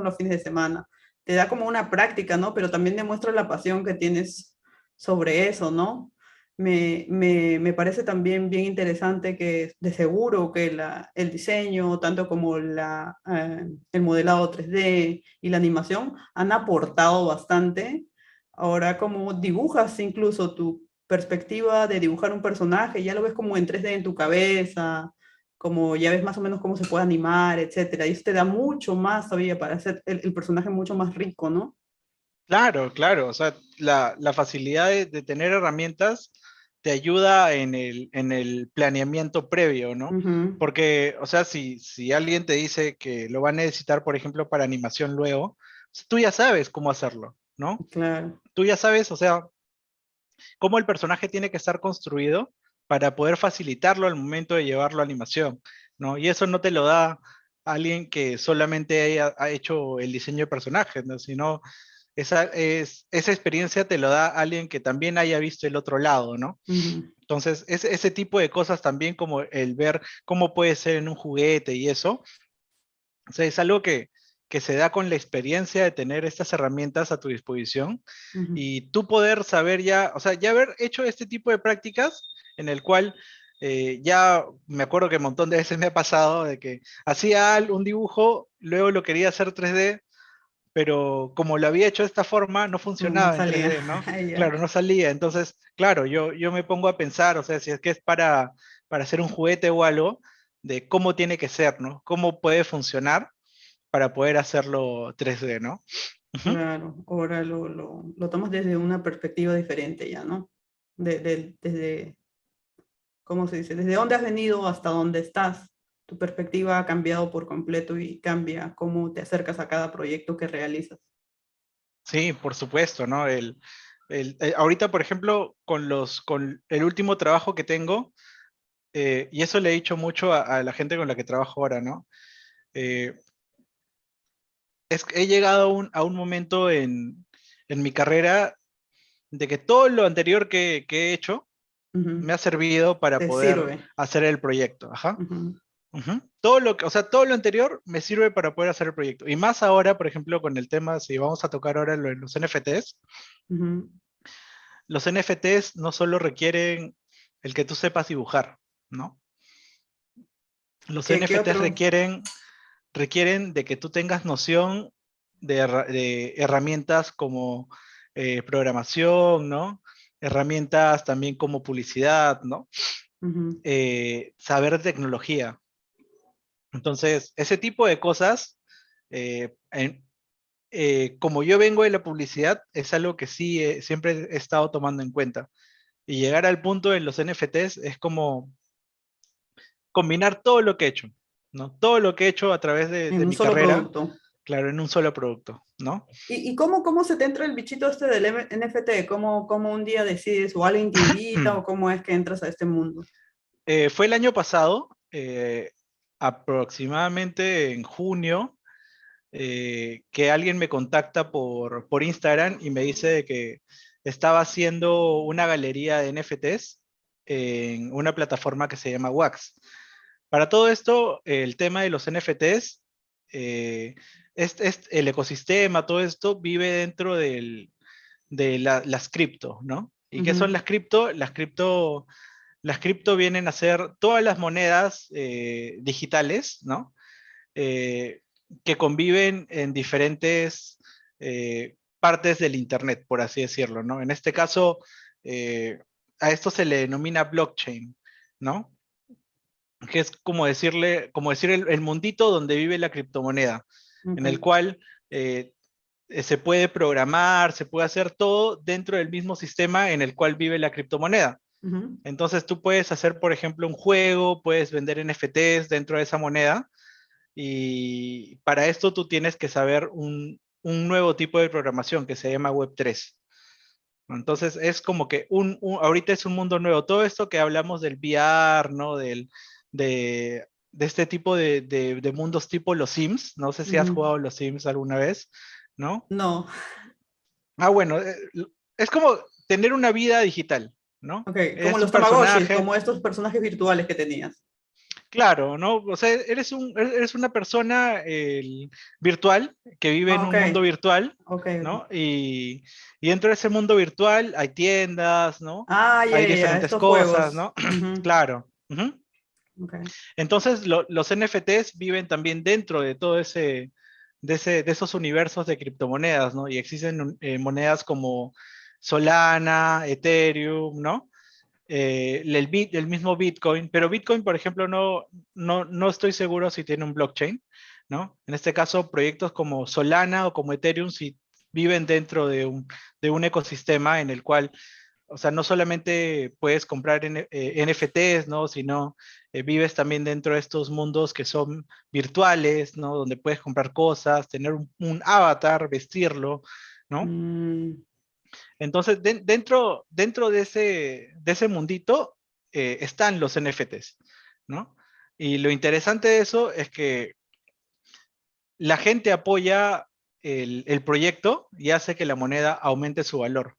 A: los fines de semana, te da como una práctica, ¿no? Pero también demuestra la pasión que tienes sobre eso, ¿no? Me parece también bien interesante que de seguro que el diseño, tanto como el modelado 3D y la animación, han aportado bastante. Ahora como dibujas incluso tu perspectiva de dibujar un personaje, ya lo ves como en 3D en tu cabeza, como ya ves más o menos cómo se puede animar, etcétera. Y eso te da mucho más todavía para hacer el personaje mucho más rico, ¿no?
B: Claro, claro, o sea, la facilidad de tener herramientas te ayuda en el planeamiento previo, ¿no?
A: Ujú.
B: Porque, o sea, si alguien te dice que lo va a necesitar, por ejemplo, para animación luego, tú ya sabes cómo hacerlo, ¿no?
A: Claro.
B: Tú ya sabes, o sea, cómo el personaje tiene que estar construido para poder facilitarlo al momento de llevarlo a animación, ¿no? Y eso no te lo da alguien que solamente ha hecho el diseño de personajes, ¿no? Sino esa experiencia te lo da alguien que también haya visto el otro lado, ¿no?
A: Ujú.
B: Entonces, ese tipo de cosas también como el ver cómo puede ser en un juguete y eso, o sea, es algo que se da con la experiencia de tener estas herramientas a tu disposición
A: Ujú.
B: y tú poder saber ya, o sea, ya haber hecho este tipo de prácticas en el cual ya me acuerdo que un montón de veces me ha pasado de que hacía un dibujo, luego lo quería hacer 3D, pero como lo había hecho de esta forma, no
A: No
B: funcionaba en
A: salía.
B: 3D, ¿no?
A: Ya.
B: Claro, no salía. Entonces, claro, yo me pongo a pensar, o sea, si es que es para hacer un juguete o algo, de cómo tiene que ser, ¿no? Cómo puede funcionar para poder hacerlo 3D, ¿no? Ujú.
A: Claro, ahora lo tomas desde una perspectiva diferente ya, ¿no? Desde, ¿cómo se dice? Desde dónde has venido hasta dónde estás. Tu perspectiva ha cambiado por completo y cambia cómo te acercas a cada proyecto que realizas.
B: Sí, por supuesto, ¿no? Ahorita, por ejemplo, con el último trabajo que tengo, y eso le he dicho mucho a la gente con la que trabajo ahora, ¿no? Eh, he llegado a un momento en mi carrera de que todo lo anterior que he hecho
A: Ujú.
B: me ha servido para
A: Te
B: poder
A: sirve.
B: hacer el proyecto. Ajá.
A: Ujú,
B: Ujú. O sea, todo lo anterior me sirve para poder hacer el proyecto. Y más ahora, por ejemplo, con el tema, si vamos a tocar ahora los NFTs,
A: ujú.
B: los NFTs no solo requieren el que tú sepas dibujar, ¿no? Los
A: ¿Qué
B: NFTs
A: otro?
B: requieren de que tú tengas noción de herramientas como programación, ¿no? Herramientas también como publicidad, ¿no?
A: Ujú.
B: Saber de tecnología. Entonces, ese tipo de cosas, eh, en- como yo vengo de la publicidad, es algo que sí siempre he estado tomando en cuenta. Y llegar al punto en los NFTs es como combinar todo lo que he hecho, ¿no? Todo lo que he hecho a través de
A: En un
B: mi
A: solo
B: carrera,
A: producto.
B: claro, en un solo producto, ¿no?
A: ¿Y cómo se te entra el bichito este del NFT? ¿Cómo un día decides o alguien te invita o cómo es que entras a este mundo?
B: Fue el año pasado, aproximadamente en junio, que alguien me contacta por Instagram y me dice de que estaba haciendo una galería de NFTs en una plataforma que se llama Wax. Para todo esto, el tema de los NFTs, eh, el ecosistema, todo esto vive dentro de las cripto, ¿no? ¿Y qué son
A: Ujú,
B: las cripto vienen a ser todas las monedas digitales, ¿no? Eh, que conviven en diferentes partes del Internet, por así decirlo, ¿no? En este caso, eh, a esto se le denomina blockchain, ¿no? Que es como decir el mundito donde vive la criptomoneda, en el
A: ok,
B: cual se puede programar, se puede hacer todo dentro del mismo sistema en el cual vive la criptomoneda.
A: ujú,
B: Entonces tú puedes hacer, por ejemplo, un juego, puedes vender NFTs dentro de esa moneda y para esto tú tienes que saber un nuevo tipo de programación que se llama Web3. Entonces es como que ahorita es un mundo nuevo. Todo esto que hablamos del VR, ¿no? De este tipo de mundos tipo los Sims. No sé si has
A: ujú.
B: jugado los Sims alguna vez, ¿no?
A: No,
B: Bueno, es como tener una vida digital, ¿no?
A: ok, como
B: Es
A: los
B: un
A: Tamagotchis,
B: personaje,
A: como estos personajes virtuales que tenías.
B: claro, ¿no? O sea, eres una persona virtual que vive en
A: Ah, ok,
B: un mundo virtual,
A: ok, ok.
B: ¿no? Y dentro de ese mundo virtual hay tiendas, ¿no?
A: Ah, ya,
B: Hay
A: ya, ya,
B: diferentes
A: estos
B: cosas,
A: juegos.
B: ¿no?
A: Ujú,
B: Claro. Ujú.
A: ok.
B: Entonces, los NFTs viven también dentro de todo de esos universos de criptomonedas, ¿no? Y existen monedas como Solana, Ethereum, ¿no? El mismo Bitcoin, pero Bitcoin, por ejemplo, no estoy seguro si tiene un blockchain, ¿no? En este caso, proyectos como Solana o como Ethereum sí viven dentro de un ecosistema en el cual, o sea, no solamente puedes comprar NFTs, ¿no? Sino vives también dentro de estos mundos que son virtuales, ¿no? Donde puedes comprar cosas, tener un avatar, vestirlo, ¿no?
A: Mm,
B: Entonces, dentro de ese mundito están los NFTs, ¿no? Y lo interesante de eso es que la gente apoya el proyecto y hace que la moneda aumente su valor,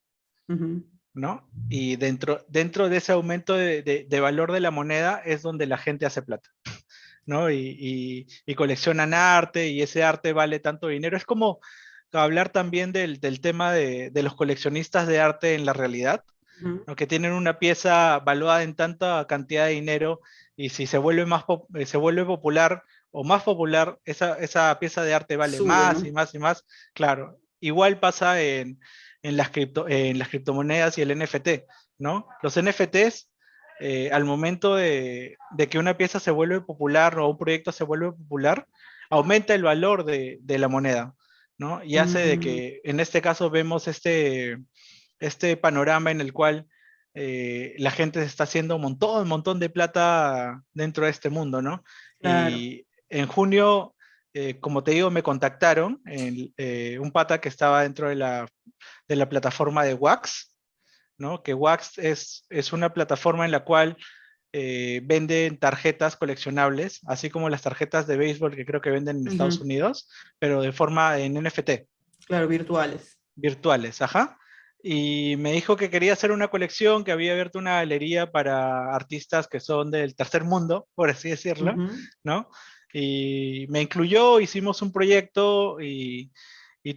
A: ujú.
B: ¿no? Y dentro de ese aumento de valor de la moneda es donde la gente hace plata, ¿no? Y coleccionan arte y ese arte vale tanto dinero. Es como hablar también del tema de los coleccionistas de arte en la realidad,
A: Ujú.
B: ¿no? Que tienen una pieza valuada en tanta cantidad de dinero y si se vuelve popular o más popular, esa pieza de arte vale
A: Sube,
B: más
A: ¿no?
B: y más y más. Claro, igual pasa en las criptomonedas y el NFT, ¿no? Los NFTs, al momento de que una pieza se vuelve popular o un proyecto se vuelve popular, aumenta el valor de la moneda, ¿no? Y hace de
A: Mm,
B: que en este caso vemos este panorama en el cual la gente se está haciendo un montón de plata dentro de este mundo, ¿no?
A: claro.
B: Y en junio, como te digo, me contactaron un pata que estaba dentro de la plataforma de Wax, ¿no? Que Wax es una plataforma en la cual venden tarjetas coleccionables, así como las tarjetas de béisbol que creo que venden en Estados
A: Ujú,
B: Unidos, pero de forma en NFT,
A: claro, virtuales.
B: virtuales, ajá. Y me dijo que quería hacer una colección, que había abierto una galería para artistas que son del tercer mundo, por así decirlo,
A: Ujú.
B: ¿no? Y me incluyó, hicimos un proyecto y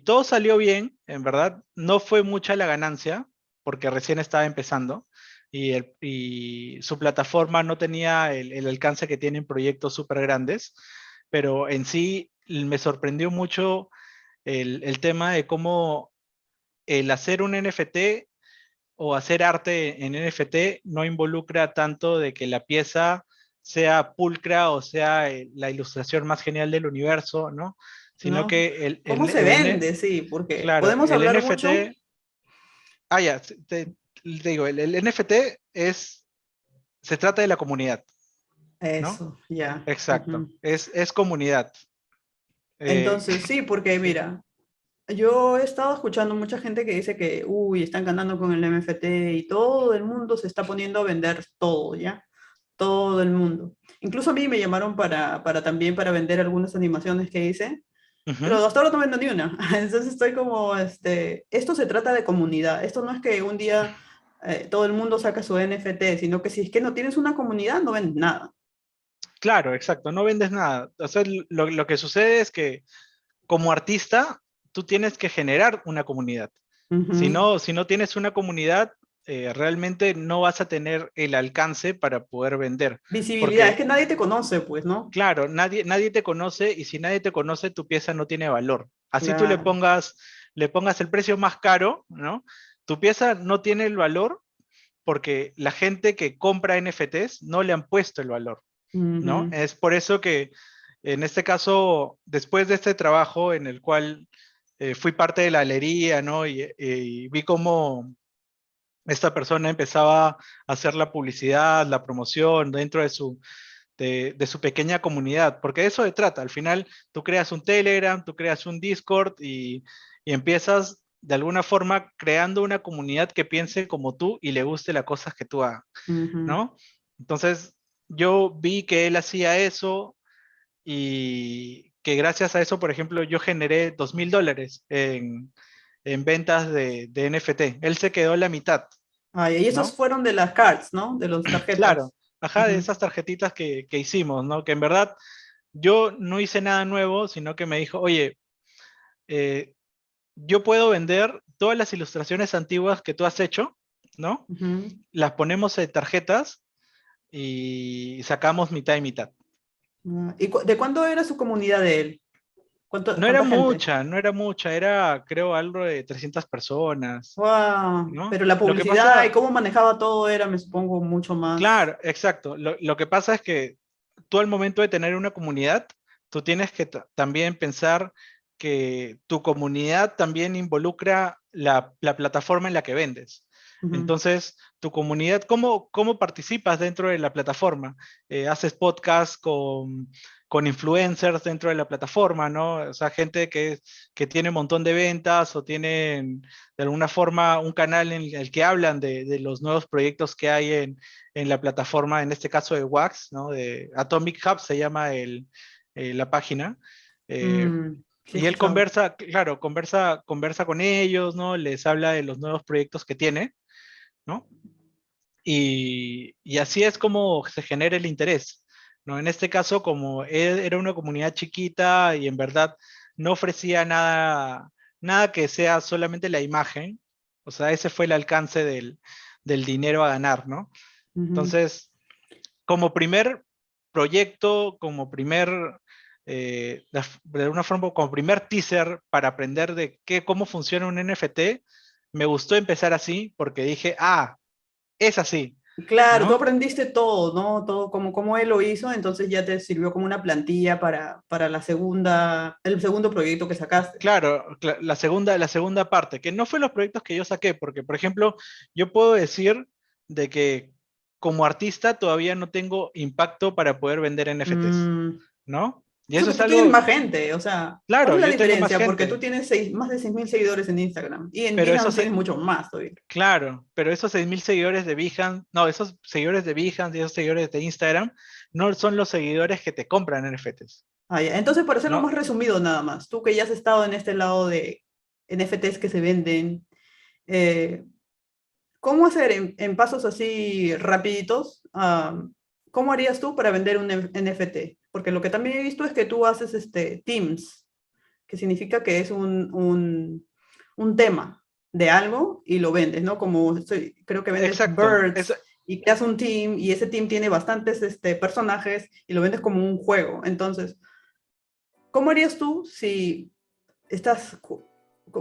B: todo salió bien, en verdad. No fue mucha la ganancia, porque recién estaba empezando y su plataforma no tenía el alcance que tienen proyectos súper grandes, pero en sí me sorprendió mucho el tema de cómo el hacer un NFT o hacer arte en NFT no involucra tanto de que la pieza sea pulcra o sea la ilustración más genial del universo, ¿no? Sino
A: ¿No?
B: que
A: ¿Cómo se vende? Sí, porque
B: claro,
A: podemos
B: el
A: hablar mucho.
B: NFT, ya, te digo, el NFT se trata de la comunidad, ¿no?
A: Eso, ya.
B: Exacto,
A: Ujú.
B: es comunidad. Eh,
A: Entonces, sí, porque
B: sí.
A: mira, yo he estado escuchando mucha gente que dice que, uy, están ganando con el NFT y todo el mundo se está poniendo a vender todo, ¿ya? Todo el mundo. Incluso a mí me llamaron para también para vender algunas animaciones que hice, pero
B: Ujú.
A: hasta ahora no vendo ni una. Entonces estoy como, esto se trata de comunidad. Esto no es que un día todo el mundo saca su NFT, sino que si es que no tienes una comunidad, no vendes nada.
B: Claro, exacto, no vendes nada. O sea, lo que sucede es que como artista, tú tienes que generar una comunidad.
A: Ujú.
B: Si no tienes una comunidad, realmente no vas a tener el alcance para poder vender.
A: Visibilidad, es
B: Porque,
A: que nadie te conoce, pues, ¿no?
B: claro, nadie te conoce y si nadie te conoce, tu pieza no tiene valor. Así tú
A: Claro.
B: le pongas el precio más caro, ¿no? Tu pieza no tiene el valor porque la gente que compra NFTs no le han puesto el valor, ¿no?
A: Ujú.
B: Es por eso que en este caso, después de este trabajo en el cual fui parte de la galería, ¿no? Y vi cómo esta persona empezaba a hacer la publicidad, la promoción dentro de su pequeña comunidad, porque de eso se trata. Al final, tú creas un Telegram, tú creas un Discord y empiezas de alguna forma creando una comunidad que piense como tú y le guste las cosas que tú hagas,
A: Ujú.
B: ¿no? Entonces, yo vi que él hacía eso y que gracias a eso, por ejemplo, yo generé $2,000 en ventas de NFT. Él se quedó la mitad,
A: Ay, y esos
B: ¿no?
A: fueron de las cards, ¿no? De las
B: Claro,
A: tarjetas.
B: ajá, de
A: Ujú.
B: esas tarjetitas que hicimos, ¿no? Que en verdad yo no hice nada nuevo, sino que me dijo, oye, eh, yo puedo vender todas las ilustraciones antiguas que tú has hecho, ¿no?
A: Ujú.
B: Las ponemos en tarjetas y sacamos mitad y mitad.
A: Ah, ¿y de cuándo era su comunidad de él?
B: No era
A: ¿Cuánta gente?
B: mucha, no era mucha, era creo algo de 300 personas,
A: Wow.
B: ¿no?
A: Pero la
B: Lo que
A: publicidad y
B: pasa,
A: cómo manejaba todo era, me supongo, mucho más.
B: claro, exacto. Lo que pasa es que tú al momento de tener una comunidad, tú tienes que también pensar que tu comunidad también involucra la plataforma en la que vendes.
A: Ujú.
B: Entonces, tu comunidad, ¿cómo participas dentro de la plataforma? ¿Haces podcast con influencers dentro de la plataforma, ¿no? O sea, gente que tiene un montón de ventas o tienen de alguna forma un canal en el que hablan de los nuevos proyectos que hay en la plataforma, en este caso de Wax, ¿no? De Atomic Hub se llama la página. Eh,
A: Mm, sí, he
B: y él
A: escuchado.
B: conversa, claro, conversa con ellos, ¿no? Les habla de los nuevos proyectos que tiene, ¿no? Y así es como se genera el interés, ¿no? En este caso, como era una comunidad chiquita y en verdad no ofrecía nada que sea solamente la imagen, o sea, ese fue el alcance del dinero a ganar, ¿no?
A: Ujú.
B: Entonces, como primer proyecto, como primer de una forma como primer teaser para aprender de cómo funciona un NFT, me gustó empezar así porque dije, es así,
A: Claro, tú
B: ¿no?
A: aprendiste todo, ¿no? Todo como él lo hizo, entonces ya te sirvió como una plantilla para el segundo proyecto que sacaste.
B: Claro, la segunda parte, que no fue los proyectos que yo saqué, porque, por ejemplo, yo puedo decir de que como artista todavía no tengo impacto para poder vender NFTs,
A: Mm,
B: ¿no? Y
A: eso
B: eso
A: que
B: es
A: tú tienes
B: algo,
A: más gente, o sea, ¿cuál
B: claro,
A: es la
B: yo tengo más
A: diferencia? Porque tú
B: gente,
A: tienes más de 6.000 seguidores en Instagram y en
B: pero
A: Behance tienes mucho más todavía.
B: claro, pero esos 6.000 seguidores de Behance, no, esos seguidores de Behance y esos seguidores de Instagram no son los seguidores que te compran NFTs,
A: Ah, ya. Entonces, para hacerlo
B: ¿no?
A: más resumido nada más, tú que ya has estado en este lado de NFTs que se venden, eh, ¿cómo hacer en pasos así rapiditos? ¿Cómo harías tú para vender un NFT? Porque lo que también he visto es que tú haces teams, que significa que es un tema de algo y lo vendes, ¿no? Como creo que vendes
B: Exacto,
A: Birds y creas un team y ese team tiene bastantes personajes y lo vendes como un juego. Entonces, ¿cómo harías tú si estás,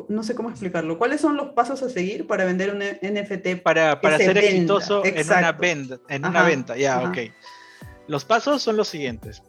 A: no sé cómo explicarlo? ¿Cuáles son los pasos a seguir para vender un NFT que
B: para
A: se
B: ser
A: venda?
B: exitoso
A: Exacto.
B: en una
A: Ajá,
B: venta, ya, ok.
A: ajá.
B: Los pasos son los siguientes.